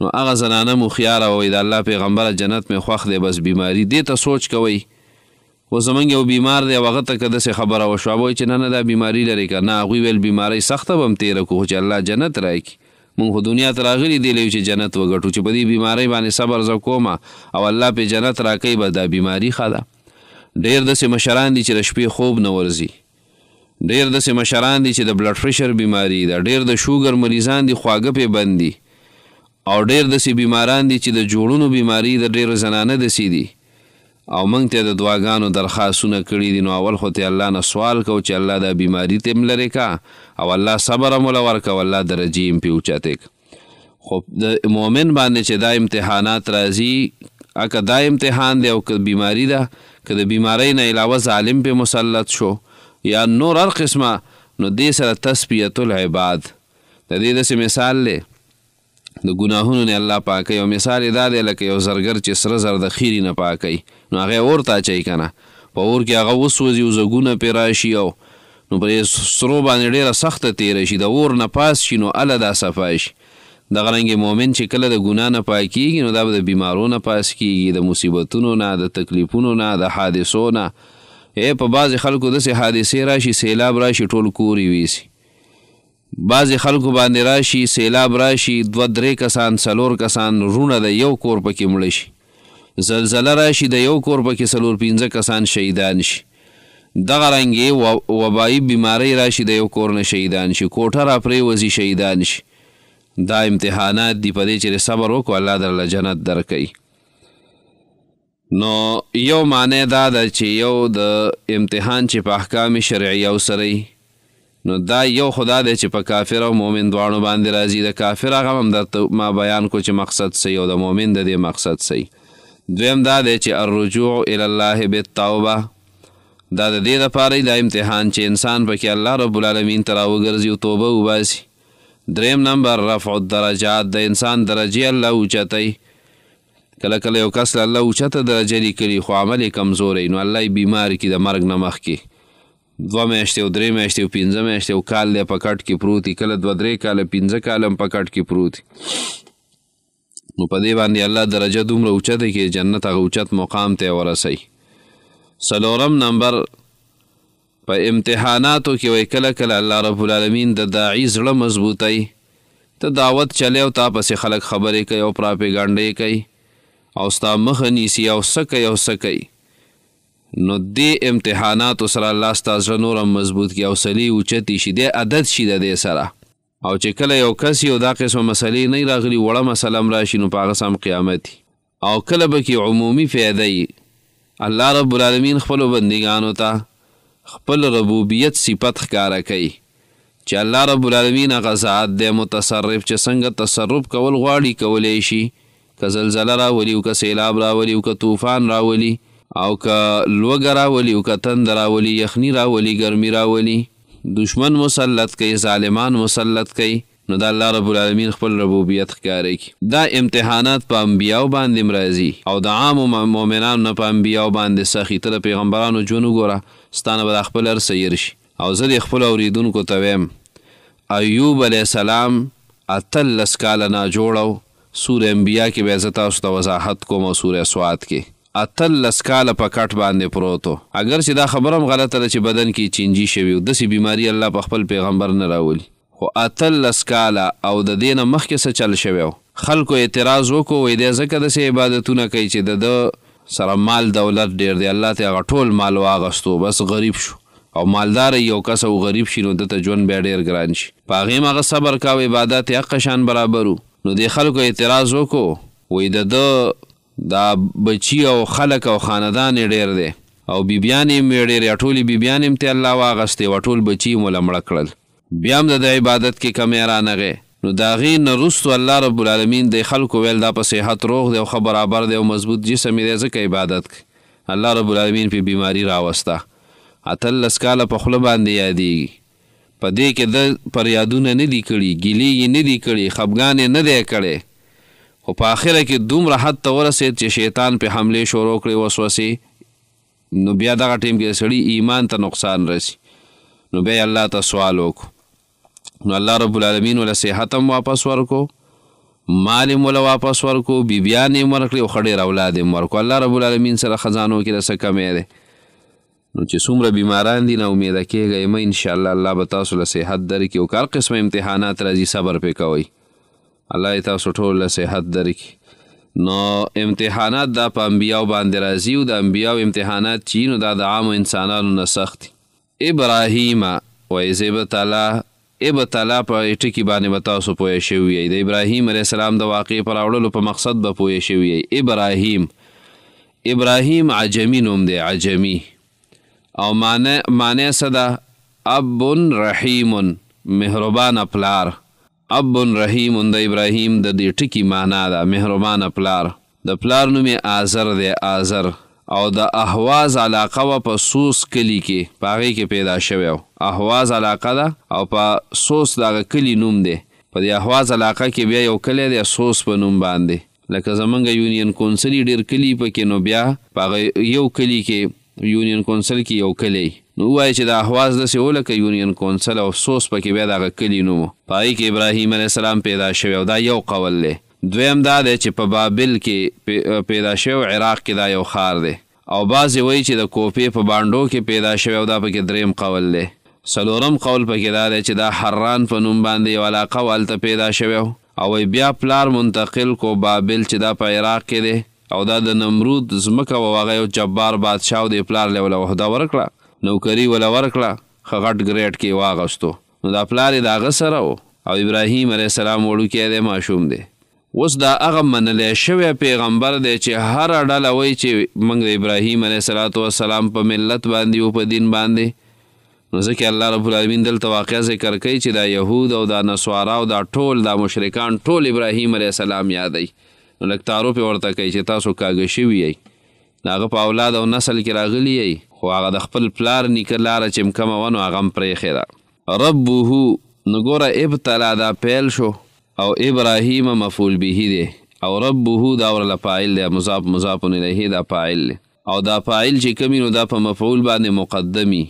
نو هغه زنانه مخیاره وایي د الله پیغمبره جنت مې خوښ دی بس بیماري دې ته سوچ کوئ خو زمونږ یو بیمار دی او هغه ته که داسې خبره وشوه به وایي چې نه نه دا بیماري لري که نه هغوی ویل بیمارۍ سخته به هم تېره کړو خو چې الله جنت راکړي مونږ خو دنیا ته راغلي دی چې جنت وګټو چې په دې بیمارۍ باندې صبر زه کومه او الله پې جنت راکوي به دا بیماري ښه ده. ډېر داسې مشران دي چې د شپې خوب نه ورځي، ډېر داسې مشران دي چې د بلډ پریشر بیماري ده، ډېر د شوګر مریضان دي خواږه پې بند دي، او ډېر داسې بیماران دي چې د جوړونو بیماري د ډېرو زنانه داسې دي او موږ ته د دعاګانو درخواستونه کړي دي. نو اول خو ته الله نه سوال کو چې الله دا بیماري ته م لرې کا او الله صبر هم وله ورکه او الله درجې م پې اوچتې که. خو د مؤمن باندې چې دا امتحانات راځي اکه دا امتحان دی او که بیماري ده که د بیمارۍ نه علاوه ظالم پې مسلط شو یا نور هر قسمه نو دې سره تسبیت العباد د دې داسې مثال دی د ګناهونو نه الله پاکوي. او مثال یې دا دی لکه یو زرګر چې سره زر د خیري نه پاکوي نو هغه اور ته اچوي که نه، په اور کې هغه وسوځي او زګونه پې راشي او نو په دې سرو باندې ډېره سخته تېره شي، د اور نه پاس شي نو هله دا صفا شي. دغه رنګې مؤمن چې کله د ګناه نه پاکېږي نو دا به د بیمارو نه پاس کېږي، د مصیبتونو نه، د تکلیفونو نه، د حادثو نه. په بعضې خلکو داسې حادثې راشي سیلاب راشي ټول کور یې ویسي، بعضې خلکو باندې راشي سیلاب راشي 2-3 کسان 4 کسان رونه د یو کور پکې مړه شي، زلزله راشي د یو کور پکې 4-5 کسان شهیدان شي. دغه رنګې وبایي بیماری راشي د یو کور نه شهیدان شي، کوټه را پرېوځي شهیدان شي. دا امتحانات دي، په دې چې صبر وکړو الله درله جنت درکوي. نو یو معنی دا ده چې یو د امتحان چې په احکام شرعیه سره نو دا یو خدا دی چې په کافر او مؤمن دواړو باندې راځي. د کافر هغه هم درته ما بیان کو چې مقصد صحیح او د مؤمن د دې مقصد صحیح. دویم دا دی چې الرجوع الی الله بالتوبه، دا د دې دپاره دا امتحان چې انسان پکې الله رب العالمین ته راوګرځي او توبه وباسي. دریم نمبر رفع الدرجات، د انسان درجې الله اوچتوي. کله کله یو کس الله اوچته درجه لیکلي خو عمل یې کمزوری نو الله یې بیمار کړي د مرګ نه مخکې 2 میاشتې او 3 میاشتې او 5 میاشتې او کال دی په کټ کې پروت وي، کله 2-3 کاله 15 کاله هم په کټ کې پروت وي. نو په دې باندې الله درجه دومره اوچته کړي جنت هغه اوچت مقام ته ورسوي. 4 نمبر په امتحاناتو کې وایي کله کله الله رب العالمین د داعي زړه مضبوطوي. ته دعوت چلی او تا پسې خلک خبرې کوي او پراپیګانډې کوي او ستا مخه نیسي او څه کوي او څه کوي، نو دې امتحاناتو سره الله ستا زړه نور هم مضبوط کړي او سلې اوچتې شي، دې عادت شي د دې سره. او چې کله یو کس یو دا قسمه مسلې نه راغلي وړه مسله هم راشي نو په هغه سم قیامت او کله به کې عمومي فایده وي. الله رب العالمین خپلو بندګانو ته خپل ربوبیت صفت ښکاره کوي چې الله رب العالمین هغه ذات دی متصرف چې څنګه تصرف کول غواړي کولی شي، که زلزله راولي او که سیلاب راولي او که طوفان راولي او که لوږه راولي او که تند راولي، یخني راولي، ګرمي راولي، دشمن مسلط کوي، ظالمان مسلط کوي، نو دا الله رب العالمین خپل ربوبیت ښکاره کوي. دا امتحانات په انبیاو باندې هم راځي او د عامو مؤمنانو نه په انبیاو باندې سخي. ته د پیغمبرانو ژوند وګوره ستا نه به دا خپل هر څه هېر شي. او زه د خپلو اورېدونکو ته ویم ایوب علیه السلام 18 کاله ناجوړه و. سوره انبیا کې به زه تاسو ته وضاحت کوم او سوره سواد کې 18 کاله په کټ باندې پروت و. اگر چې دا خبره هم غلطه ده چې بدن کې چینجي شوي و، داسې بیماري الله په خپل پیغمبر نه راولي. خو 18 کاله او د دې نه مخکې څه چل شوی و. خلکو اعتراض وکړو وایي دی ځکه داسې عبادتونه کوي چې د سره مال دولت ډېر دی، الله ته هغه ټول مال واغستو بس غریب شو او مالدار یو کس او غریب شي نو دته ژوند بیا ډېر ګران شي. په هغې هم هغه صبر کاوه عبادت یې حق شان برابر و. نو دې خلکو اعتراض وکړو وایي د دا بچي او خلک او خاندان یې ډېر دی او بیبیان یې ډېرې، ټولې بیبیان یې ته الله واغستې و، ټول بچي یې مله مړه کړل، بیا هم د عبادت کې کمی رانغی. نو د هغې نه وروستو الله رب العالمین د خلکو ویل دا په صحت روغ دی او ښه برابر دی او مضبوط جسم یې دی ځکه عبادت کوي. الله رب العالمین پې بیماري راوسته 18 کاله په خوله باندې یادېږي. په دې کې د فریادونه نه دي کړي، ګیلې یې نه دي کړي، خفګان یې نه دی کړی، خو په آخره کې دومره حد ته ورسېد چې شیطان پې حملې شروع کړې وسوسې. نو بیا دغه ټیم کې سړي ایمان ته نقصان رسي. نو بیا الله ته سوال وکړو نو الله رب العالمین وله صحت هم واپس ورکو، مال هم وله واپس ورکو، بیبیان یې هم ورکړې او ښه ډېر اولاد یې هم ورکو. الله رب العالمین سره خزانو کې د څه کمی دی. نو چې څومره بیماران دي نه امیده کېږئ مه، انشاءالله الله به تاسو له صحت درکړي او که هر قسمه امتحانات راځي صبر پې کوئ. الله تاسو ټول له صحت درکړي. نو امتحانات دا په انبیاو باندې راځي او د انبیاو امتحانات چې نو دا د عامو انسانانو نه سخت دي. ابراهیم وایي ابتلا په ټکي باندې به تاسو پوه شوي یئ. د ابراهیم علیه السلام د واقعې په راوړلو په مقصد به پوه شوي یئ. ابراهیم عجمی نوم دی، عجمی، او معنی څه ده؟ اب رحیم، مهربان پلار. اب رحیم د ابراهیم د دې ټکي معنا ده مهربان پلار. د پلار نوم یې آزر دی، آزر. او د اهواز علاقه وه په سوس کلي کې، په هغې کې پیدا شوی و. اهواز علاقه ده او په سوس دغه کلي نوم دی. په دې اهواز علاقه کې بیا یو کلی دی سوس په نوم باندې. لکه زمونږ یونین کونسل ډېر کلي پکې، نو بیا په هغه یو کلي کې یونین کونسل کې یو کلی، نو ووایي چې د اهواز داسې و لکه یونین کونسل او سوس پکې بیا دغه کلي نوم و. په هغې کې ابراهیم علیه السلام پیدا شوی او دا یو قول دی. دویم دا دی چې په بابل کې پیدا شوی، عراق کې دا یو ښار دی. او بعضې وایي چې د کوپې په بانډو کې پیدا شوی او دا پکې دریم قول دی. څلورم قول پکې دا دی چې دا حران په نوم باندې یو علاقه و، هلته پیدا شوی او بیا پلار منتقل کو بابل چې دا په عراق کې دی او دا د نمرود ځمکه و. هغه یو جبار بادشاه و، د پلار له عهده ورکړه، نوکري وله ورکړه، ښه غټ ګریډ کې واغستو. نو دا پلار یې د هغه سره و او ابراهیم علیه السلام وړوکی دی، ماشوم دی. اوس دا هغه منلی شوی پیغمبر دی چې هره ډله وایي چې موږ د ابراهیم علیه السلام په ملت باندې و، په دین باندې. نو ځکه الله رب العالمین دلته واقعه ذکر کوي چې دا یهود او دا نصوارا او دا ټول دا مشرکان ټول ابراهیم علیه السلام یادوي. نو لږ تعارف یې ورته کوي چې تاسو کاږه شوي یئ، د هغه په اولاد او نسل کې راغلي یئ، خو هغه د خپل پلار نیکه لاره چې کومه وه نو هغه هم پرېښې ده. ربه، نو ګوره ابتلا دا پیل شو او ابراهیم مفعول به دی او ربه دا ورله فاعل دی، مضاف الیه دا فاعل دی. او دا فاعل چې کوم نو دا په مفعول باندې مقدمي،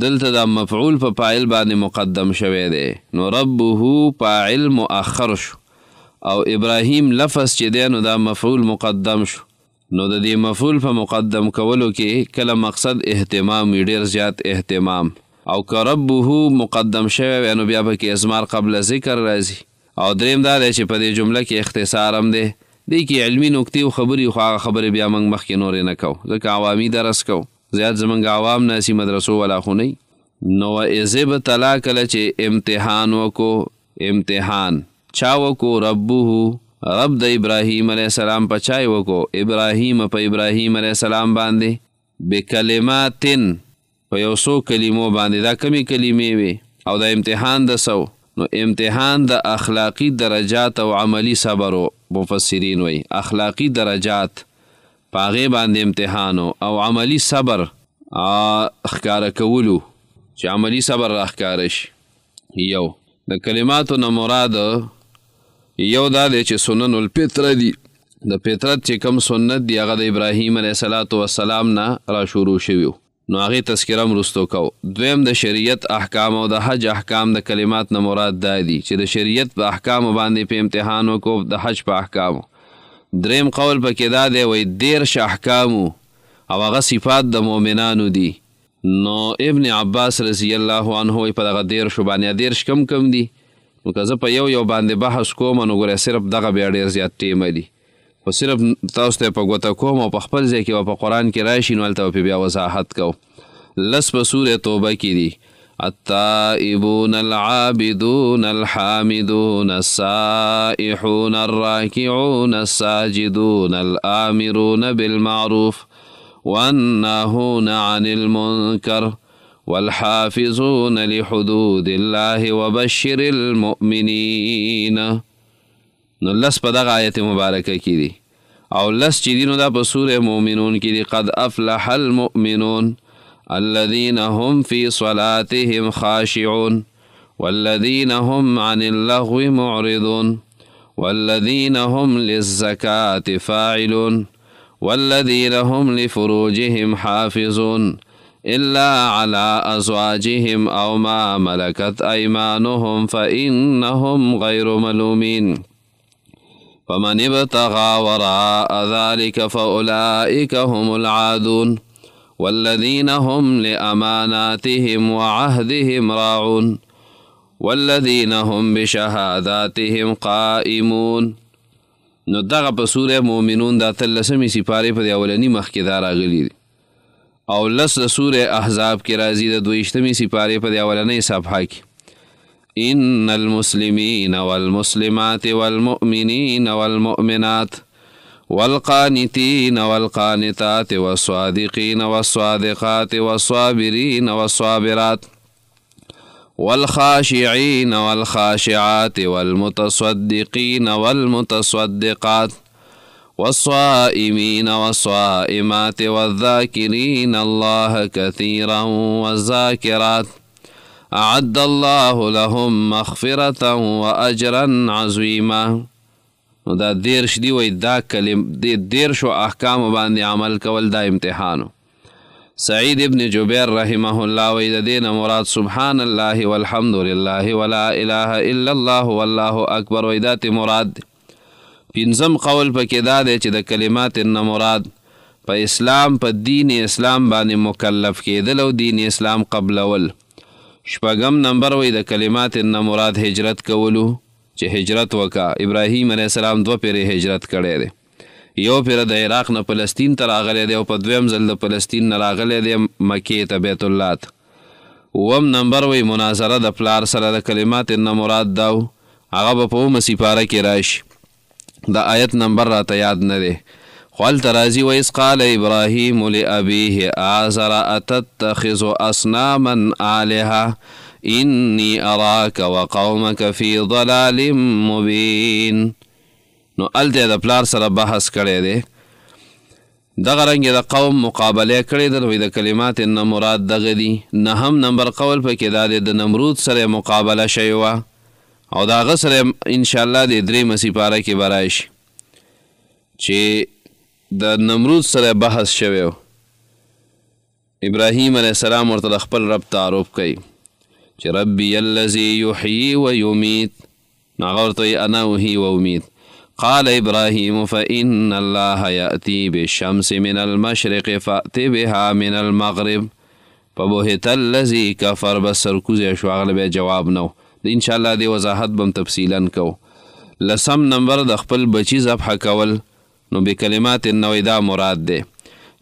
دلته دا مفعول په فاعل باندې مقدم شوی دی. نو ربه فاعل مؤخر شو او ابراهیم لفظ چې دی نو دا مفعول مقدم شو. نو د دې مفعول په مقدم کولو کې کله مقصد اهتمام وي، ډېر زیات اهتمام. او که ربه مقدم شوی وی نو بیا پکې اضمار قبل ذکر راځي. او دریم دا دی چې په دې جمله کې اختصار هم دی، دې کې علمي نکتې او خبرې، خو هغه خبرې بیا موږ مخکې نورې نه کوو ځکه عوامي درس کوو، زیات زمونږ عوام ناسي مدرسو والا خو نه. نو اذ ابتلا، کله چې امتحان وکړو، امتحان چا وکړو؟ ربه، رب د ابراهیم علیه السلام په چای وکړو؟ ابراهیم په ابراهیم علیه السلام باندې، بکلماتن په یو څو کلمو باندې. دا کمې کلمې وي او د امتحان د سو؟ نو امتحان د اخلاقی درجات او عملی صبر، مفسرین وی اخلاقی درجات په هغې باندې امتحانو او عملی صبر ښکاره کولو، چې عملی صبر راښکاره شي. یو د کلماتو نه مراد یو دا دی چې سنن الفطره دي، د فطرت چې کم سنت دی هغه د ابراهیم علیه السلام نه را شروع شوي، نو هغې تذکره هم وروستو کوو. دویم د شریعت احکام او د حج احکام، د کلمات نه مراد دا دي چې د شریعت په احکامو باندې په امتحان وکړو، د حج په احکامو. دریم قول پکې دا دی وایي 13 احکامو او هغه صفات د مؤمنانو دي. نو ابن عباس رضی الله عنه وایي په دغه 13 باندې 13 کم دي. نو که زه په یو باندې بحث کوم نو ګوره صرف دغه بیا ډېر زیات ټیمه دي، خو صرف تاسو ته په ګوته کوم او په خپل ځای کې په قرآن کې راشي نو هلته به بیا وضاحت کوو. لس په سورې توبه کې دي: التائبون العابدون الحامدون السائحون الراكعون الساجدون الآمرون بالمعروف والناهون عن المنكر والحافظون لحدود الله وبشر المؤمنين. نو لس په دغه آیت مبارکه کې دي او لس چې دي نو دا په سورې مؤمنون کې دي: قد افلح المؤمنون الذين هم في صلاتهم خاشعون والذين هم عن اللغو معرضون والذين هم للزكاة فاعلون والذين هم لفروجهم حافظون إلا على أزواجهم أو ما ملكت أيمانهم فإنهم غير ملومين فمن ابتغى وراء ذلك فأولئك هم العادون والذين هم لأماناتهم وعهدهم راعون والذین هم بشهاداتهم قائمون. نو دغه په سوره مومنون دا 13مې سپارې په د اولني مخ کې دا راغلي دي او لس د سوره احزاب کې راځي د 22مې سپارې په د اولنۍ صفحه کې ان المسلمین والمسلمات والمؤمنین والمؤمنات والقانتين والقانتات والصادقين والصادقات والصابرين والصابرات والخاشعين والخاشعات والمتصدقين والمتصدقات والصائمين والصائمات والذاكرين الله كثيرا والذاكرات أعد الله لهم مغفرة وأجرا عظيما. دا دیرش دی وی دا کلم دی دیرشو احکام باندې عمل کول دا امتحانو. سعید ابن جبیر رحمه الله وی دا دین مراد سبحان الله والحمد لله ولا اله الا الله والله اکبر وی دا تی مراد دی. پینزم قول پا که دا دی چې د کلمات ان مراد پا اسلام پا دین اسلام باندې مکلف کېدل او دین اسلام قبلول. شپږم نمبر وی د کلمات ان مراد هجرت کولو چې هجرت وکا. ابراهیم علیه السلام 2 پیرې هجرت کړی دی. یو پیر د عراق نه فلسطین ته راغلی دی او په دویم ځل د فلسطین نه راغلی دی مکې ته بیت الله ته. اووم نمبر وی مناظره د پلار سره د کلمات نه مراد دا و هغه به په 9مه سپاره کې راشي. د آیت نمبر راته یاد نه دی خو هلته راځي وإذ قال ابراهیم لأبیه آزر اتتخذ اصناما آلهة انی اراک وقومک فی ضلال مبین. نو الته د پلار سره بحث کړی دی. دغه رنګ د قوم مقابله کړی دی نو د کلمات نه مراد دغه دي. 9م نمبر قول پکې دا دی د نمرود سره مقابله شوی وه او د هغه سره انشاءالله د 3مه سپاره کې به راشي چې د نمرود سره بحث شوی و. ابراهیم علیه السلام ورته د خپل رب تعارف کوي چې ربی الذی یحیی و یمیت. هغه ورته وایي انا احیی و امیت. قال ابراهیم فإن الله یأتی بالشمس من المشرق فأت بها من المغرب فبهت الذی کفر. بس سرکوزی شو هغه بیا جواب نو. انشاءالله دی وضاحت بم تفصیلا کو. 10م نمبر د خپل بچی ذبح کول نو بکلمات نوې دا مراد دی.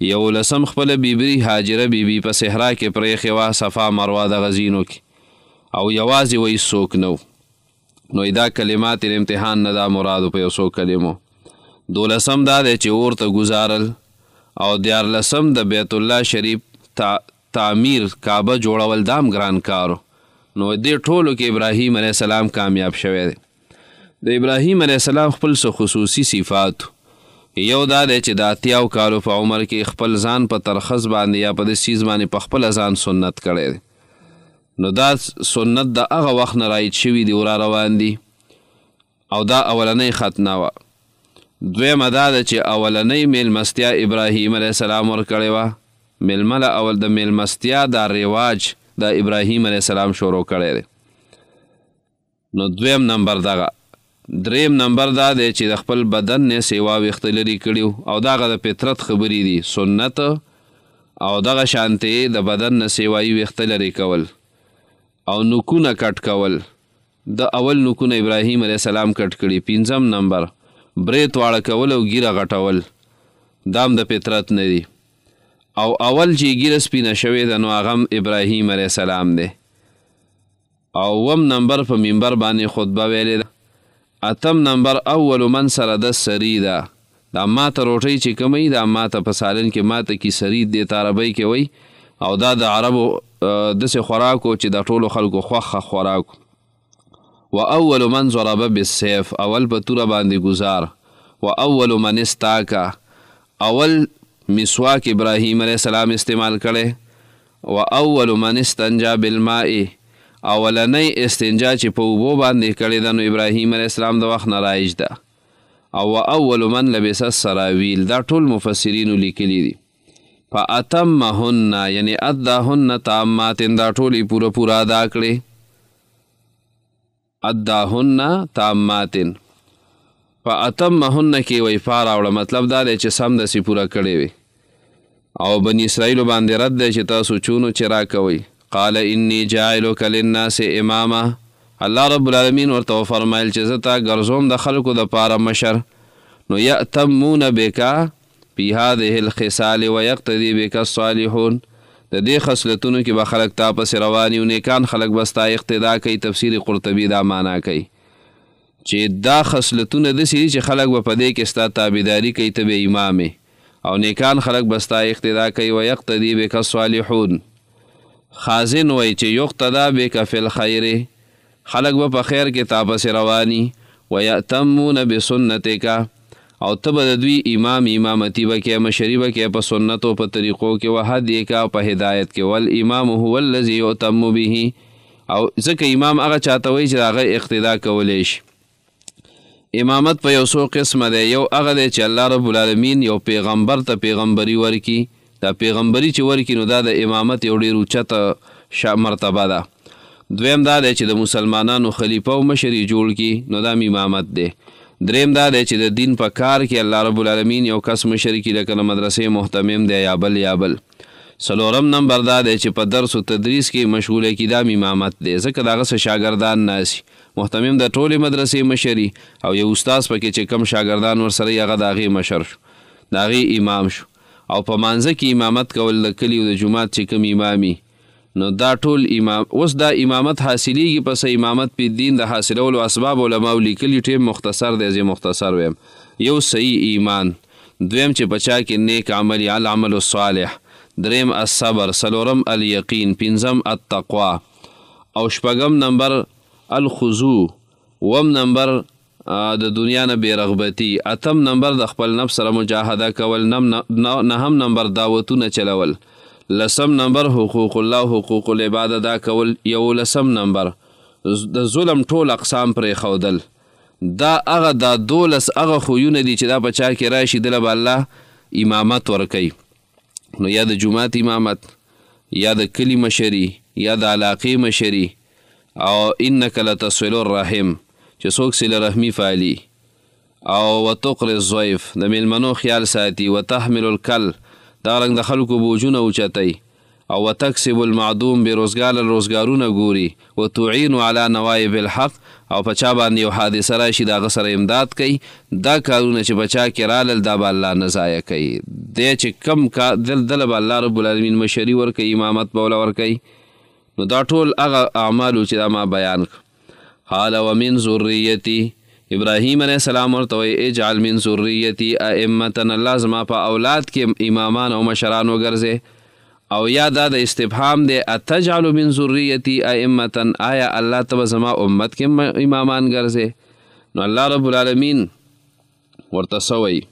11م خپل بیبي هاجره بیبي په صحرا کې پرېښې وه صفا مروه د غزینو کې او یوازې وی څوک نو. نو دا کلمات امتحان نه دا مرادو په یو څو کلمو. 12م دا دی چې اور ته ګزارل او 14م د بیت الله شریف تعمیر کعبه جوړول دام ګران کارو. نو دې ټولو کې ابراهیم علیه السلام کامیاب شوی دی. د ابراهیم علیه السلام خپل څه خصوصي صفات یو دا دی چې د 80 کالو په عمر کې خپل ځان په ترخص باندې یا په د سیز باندې په خپل ځان سنت کړی دی. نو دا سنت د هغه وخت نه رایت شوي دي ورا روان دي او دا اولنۍ ختنه وه. دویمه دا ده چې اولنۍ میلمستیا ابراهیم علیه السلام ورکړې وه. میلمه له اول د میلمستیا دا رواج د ابراهیم علیه السلام شروع کړی دی. نو دویم نمبر دغه. 3م نمبر دا دی چې د خپل بدن نه سیوا ویښته لرې کړي او دغه د فطرت خبرې دي. سنت او دغه شانتې د بدن نه سیوایي ویښته لرې کول او نکونه کټ کول. د اول نکونه ابراهیم علیه السلام کټ کړي. 5م نمبر برې تواړه کول او ګیره غټول دام د فطرت نه دي او اول چې ګیره سپینه شوې ده نو هغه ابراهیم علیه السلام دی. او 9م نمبر په منبر باندې خطبه ویلې ده. 8م نمبر اول من سره د سری ده. دا ماته روټۍ چې کوموي دا ماته په سالن کې ماته کې سرید دی ته عربۍ کې وایي او دا د عربو داسې خوراکو چې د ټولو خلکو خوښه خوراکو. و اول من ضرب بالسیف اول په توره باندې ګزار. و اول من استاکا اول مسواک ابراهیم علیه السلام استعمال کړی. و اول من استنجا بالماء اولنۍ استنجا چې په اوبو باندې کړې ده نو ابراهیم علیه السلام د وخت نه رایج ده. او اول من لبس السراویل دا ټول مفسرینو لیکلي دي. فاتمهن یعنی اداهن تامات دا ټولې پوره پوره ادا کړې. اداهن تامات فاتمهن کې وی فا راوړه مطلب دا دی چې سم داسې پوره کړې وي. او بني اسرائیلو باندې رد دی چې تاسو چونو چې راکوئ. قال انی جاعلک للناس اماما الله رب العالمین ورته وفرمایل چې زه تا ګرځوم د خلکو دپاره مشر. نو یأتمون بک فی هذه الخصال ویقتدي بک الصالحون. د دې خصلتونو کې به خلک تا پسې روان وي او نیکان خلک به ستا اقتدا کوي. تفسیر قرطبي دا معنا کوي چې دا خصلتونه داسې دي چې خلک به په دې کې ستا تابعداري کوي، ته به امام او نیکان خلک به ستا اقتدا کوي. ویقتدي بک الصالحون. خازن وایي چې یقتدا بک فی الخیر، خلک به په خیر کې تا پسې رواني. ویأتمون بسنتک، او ته به د دوی امامتی به کې، مشري به کې په سنتو په طریقو کې، وهدیک او په هدایت کې. والامام هو الذي یؤتم به، او ځکه امام هغه چاته وایي چې د هغه اقتدا کولی شي. امامت په یو څو قسمه دی. یو هغه دی چې الله رب العالمین یو پیغمبر ته پیغمبري ورکي. دا پیغمبري چې ورکي نو دا د امامت یو ډېر اوچته مرتبه ده. دویم دا دی چې د مسلمانانو خلیفه او مشر جوړ کړي، نو دا امامت دی. دریم دا دی چې د دین په کار کې الله رب العالمین یو کس مشر کړي، لکه د مدرسې محتمم دی یا بل. څلورم نمبر دا دی چې په درس و تدریس کې مشغوله کړي، دا امامت دی. ځکه د هغه څه شاګردان ناسي. محتمم د ټولې مدرسې مشري، او یو استاذ پکې چې کم شاګردان ورسره یې هغه د هغې مشر شو، د هغې امام شو. او په مانځه کې امامت کول د کلي او د جومات چې کوم امامي، نو دا ټول امام. اوس دا امامت حاصلیږي، پس امامت په دین د حاصلولو اسباب علماو لیکلي. ټیم مختصر دی، زه مختصر ویم. یو صحیح ایمان، دویم چې په چا کې نیک عمل یا العمل الصالح، دریم الصبر، څلورم الیقین، پنځم التقوا، او شپږم نمبر الخضوع، اووم نمبر د دنیا نه بېرغبتي، اتم نمبر د خپل نفس سره مجاهده کول، نهم نمبر دعوتونه چلول، لسم نمبر حقوق الله حقوق العباد ادا کول، یولسم نمبر د ظلم ټول اقسام پرې ښودل. دا 12 هغه خویونه دي چې دا په چا کې راشي دله به الله امامت ورکوي. نو یا د جومات امامت، یا د کلي مشري، یا د علاقې مشري، او انک لتصل الرحم چې څوک صله رحمي فعلي، او وتقر الضیف د میلمنو خیال ساتي، وتحمل الکل دا رنګ د خلکو بوجونه اوچتئ، او وتکسب المعدوم بې روزګارونه ګوري، وتعین علی نوایب الحق او په چا باندې یو حادثه راشي د هغه سره امداد کوي. دا کارونه چې په چا کې رالل دا به الله نه ضایع کوي. دی چې کم کار دله به الله رب العالمین مشري ورکوي، امامت به وله ورکوي. نو دا ټول هغه اعمالو چې دا ما بیان کړ. قال ومن ذریتي، ابراهیم علیه السلام ورته وایي اجعل من ذریتي ائمة، الله زما په اولاد کې امامان او مشران وګرځې. او یا دا د استفهام دی، اتجعل من ذریتي ائمة، آیا الله ته به زما امت کې امامان ګرځې؟ نو الله رب العالمین ورته څه وایي؟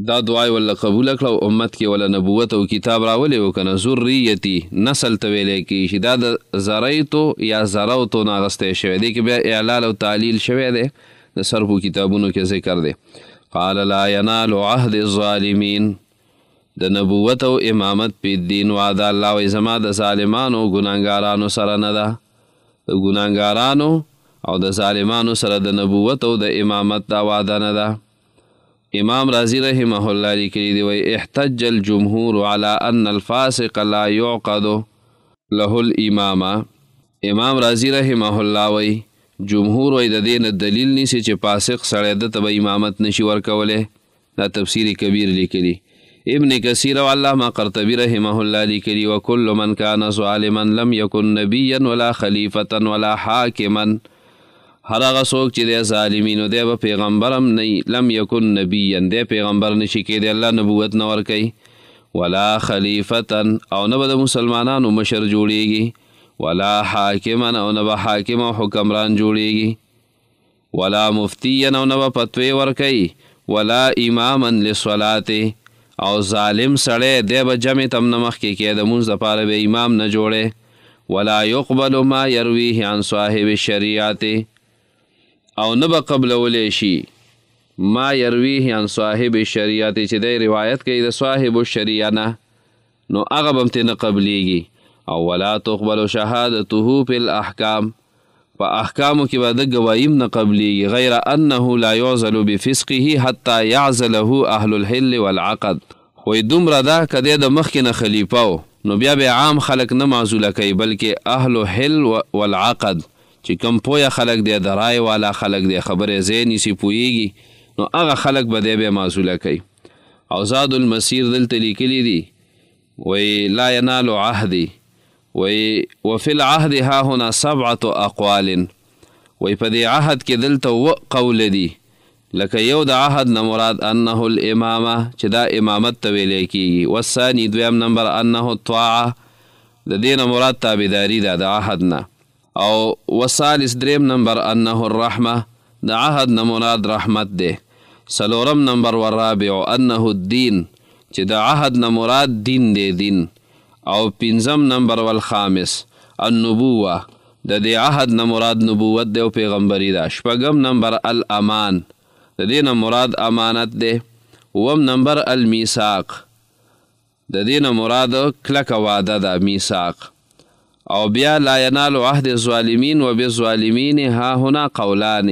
دا دعا یې وله قبوله کړه او امت کې وله نبوت او کتاب راولی و که نه. ذریتي نسل ته ویلی کېږي، دا د ذریتو یا ذروتو نه اخیستی شوی دی، کې بیا اعلال او تعلیل شوی دی، د صرفو کتابونو کې ذکر دی. قال لا ینال عهد الظالمین، د نبوت او امامت په دین وعده الله وایي زما د ظالمانو او ګناهګارانو سره نه ده. د ګناهګارانو او د ظالمانو سره د نبوت او د امامت دا وعده نه ده. امام رازی رحمه الله لیکلی دی وایي احتج الجمهور على ان الفاسق لا يعقد له الامامه. امام رازی رحمه الله وایي جمهور وایي د دې نه دلیل نیسي چې فاسق سړی ده ته به امامت نشي ورکولی. دا تفسیر کبیر لیکلی. ابن کثیر و علامه قرطبی رحمه الله لیکلی وکل من کان ظالما لم یکن نبیا ولا خلیفتا ولا حاکما، هر هغه څوک چې دی ظالمینو دی به پیغمبرم نه، لم یکن نبیا دی پیغمبر نشي کېدی، الله نبوت نه ورکوي، ولا خلیفتا او نه به د مسلمانانو مشر جوړیږي، ولا حاکما او نه به حاکم او حکمران جوړیږي، ولا مفتیا او نه به فتوی ورکوي، ولا اماما للصلاة او ظالم سړی دی به جمع تم نه مخکې کې د مونځ دپاره به امام نه جوړی، ولا یقبل ما یرویه عن صاحب الشریعت او نه به قبلولی شي ما یرویه عن صاحب الشریعت چې دی روایت کوي د صاحب الشریعه نه، نو هغه به هم ترې نه قبلیږي. او ولا تقبل شهادته فی الاحکام، په احکامو کې به د ګوایم نه قبلیږي، غیر انه لا یعزل بفسقه حتی یعزله اهل الحل والعقد. خو دومره ده که دی د مخکې نه خلیفه و نو بیا به عام خلک نه معزوله کوي، بلکې اهل حل والعقد چې کم پوهه خلک دی د رای والا خلک دی خبرې ځای نیسي پوهیږي نو هغه خلک به دی بیا معزوله کوي. او زاد المسیر دلته لیکلی دي وی لا ینال عهدي وی وفي العهد ها هنا 7 اقوال وی په دې عهد کې دلته قول دي لکه یو د عهد نه مراد انه الامامه چې دا امامت ته ویلی کېږي، والثاني دویم نمبر انه الطاعه د دې نه مراد تابعداري ده د عهد نه، او والثالث دریم نمبر انه الرحمه د عهد نه مراد رحمت دی، څلورم نمبر والرابع انه الدین چې د عهد نه مراد دین دی دین، او پنځم نمبر والخامس النبوه د دې عهد نه مراد نبوت دی او پیغمبري ده، شپږم نمبر الامان د دې نه مراد امانت دی، اووم نمبر المیثاق د دې نه مراد کلکه وعده ده میثاق، او بیا لا ینال عهد الظالمین و بالظالمین ها هنا قولان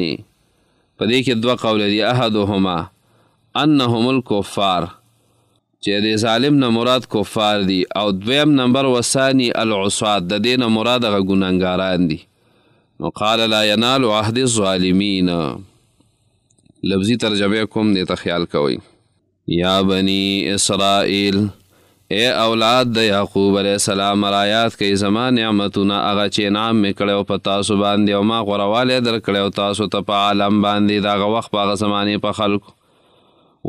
په دې کې دوه قول دي، احدهما انهم الکفار چې د ظالم نه مراد کفار دي، او دویم نمبر وثانی العصات د دې نه مراد هغه ګناهګاران دي. نو قال لا ینال عهد الظالمین لفظی ترجمه کوم دې ته خیال کوئ. یا بنی اسرائیل اے اولاد د یعقوب علیہ السلام رایات کوي زما نعمتونه هغه چې انعام مې کړی په تاسو باندې او ما غوروالی درکړی تاسو ته په عالم باندې د هغه وخت په هغه زمانې په خلکو.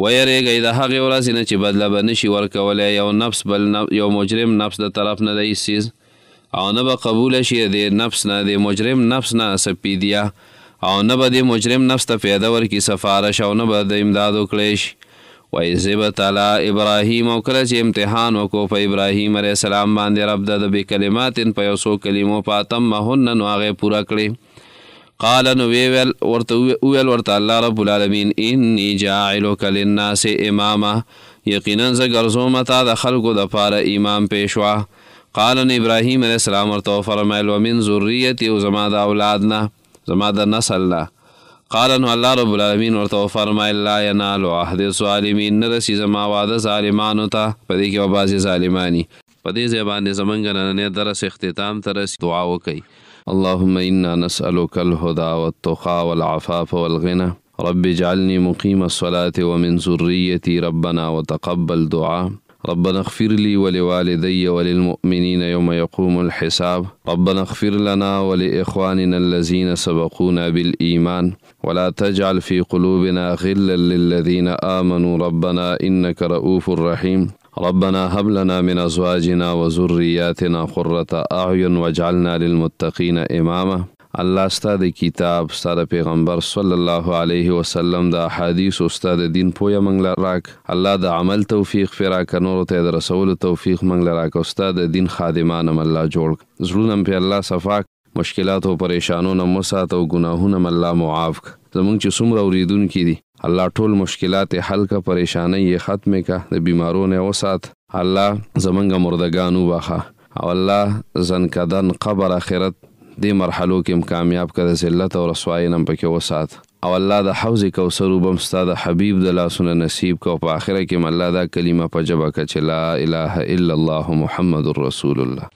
ویریږئ د هغې ورځې نه چې بدله به نشي ورکولی یو نفس بل یو مجرم نفس د طرف نه د هېڅ څیز، او نه به قبوله شي د نفس نه د مجرم نفس نه سپیدیه، او نه به د مجرم نفس ته پیاده ورکړي سفارش، او نه به د امداد وکړی شي. وایذ ابتلی ابراهیم او کله چې امتحان وکړو په ابراهیم علیه السلام باندې رب د بکلمات په یو څو کلمو په اتمهن نو هغې پوره کړې. قال نو وویل ورته الله رب العالمین انی جاعلک للناس اماما یقینا زه ګرځوم تا د خلکو دپاره امام پیشوا. قال نو ابراهیم علیه السلام ورته وفرمیل ومن ذریتي او زما د اولاد نه زما د نسل نه. قال نو الله رب العالمین ورته وفرمیل لا ینال عهد الظالمین نه رسي زما واده ظالمانو ته. په دې کې به بعضې ظالماني. په دې ځای باندې زمونږ نننی درس اختتام ته رسي. دعا وکئ. اللهم انا نسألك الهدى والتقى والعفاف والغنى رب اجعلني مقيم الصلاة ومن ذريتي ربنا وتقبل دعاء. ربنا اغفر لي ولوالدي وللمؤمنين يوم يقوم الحساب. ربنا اغفر لنا ولإخواننا الذين سبقونا بالإيمان ولا تجعل في قلوبنا غلا للذين آمنوا ربنا إنك رؤوف رحيم. ربنا هب لنا من أزواجنا وذرياتنا قرة أعين واجعلنا للمتقين إماما. الله ستا د کتاب ستا د پیغمبر صلی الله علیه وسلم د احادیث او ستا د دین پویه منګ له راک. الله د عمل توفیق فی راک، نورو ته د رسولو توفیق منګ له راک، او ستا د دین خادمان هم الله جوړ. زړونه په الله صفاک، مشکلات او پریشانونه مسات او ګناهونه الله معاف ک. زمونږ چې څومره اوریدونکي دي الله ټول مشکلات حل کا، پریشانی یې ختم کا، د بیمارونو وسات. الله زمونږ مردگان وبخه، او الله زنکدن قبر آخرت دې مرحلو کې کامیاب کړه، ذلت او رسوایی نه پکې وسات. او الله د حوض کوثر وبم ستا د حبیب د لاسونه نصیب کو. په آخره کې الله دا کلمه په جبه که چې لا اله الا الله محمد رسول الله.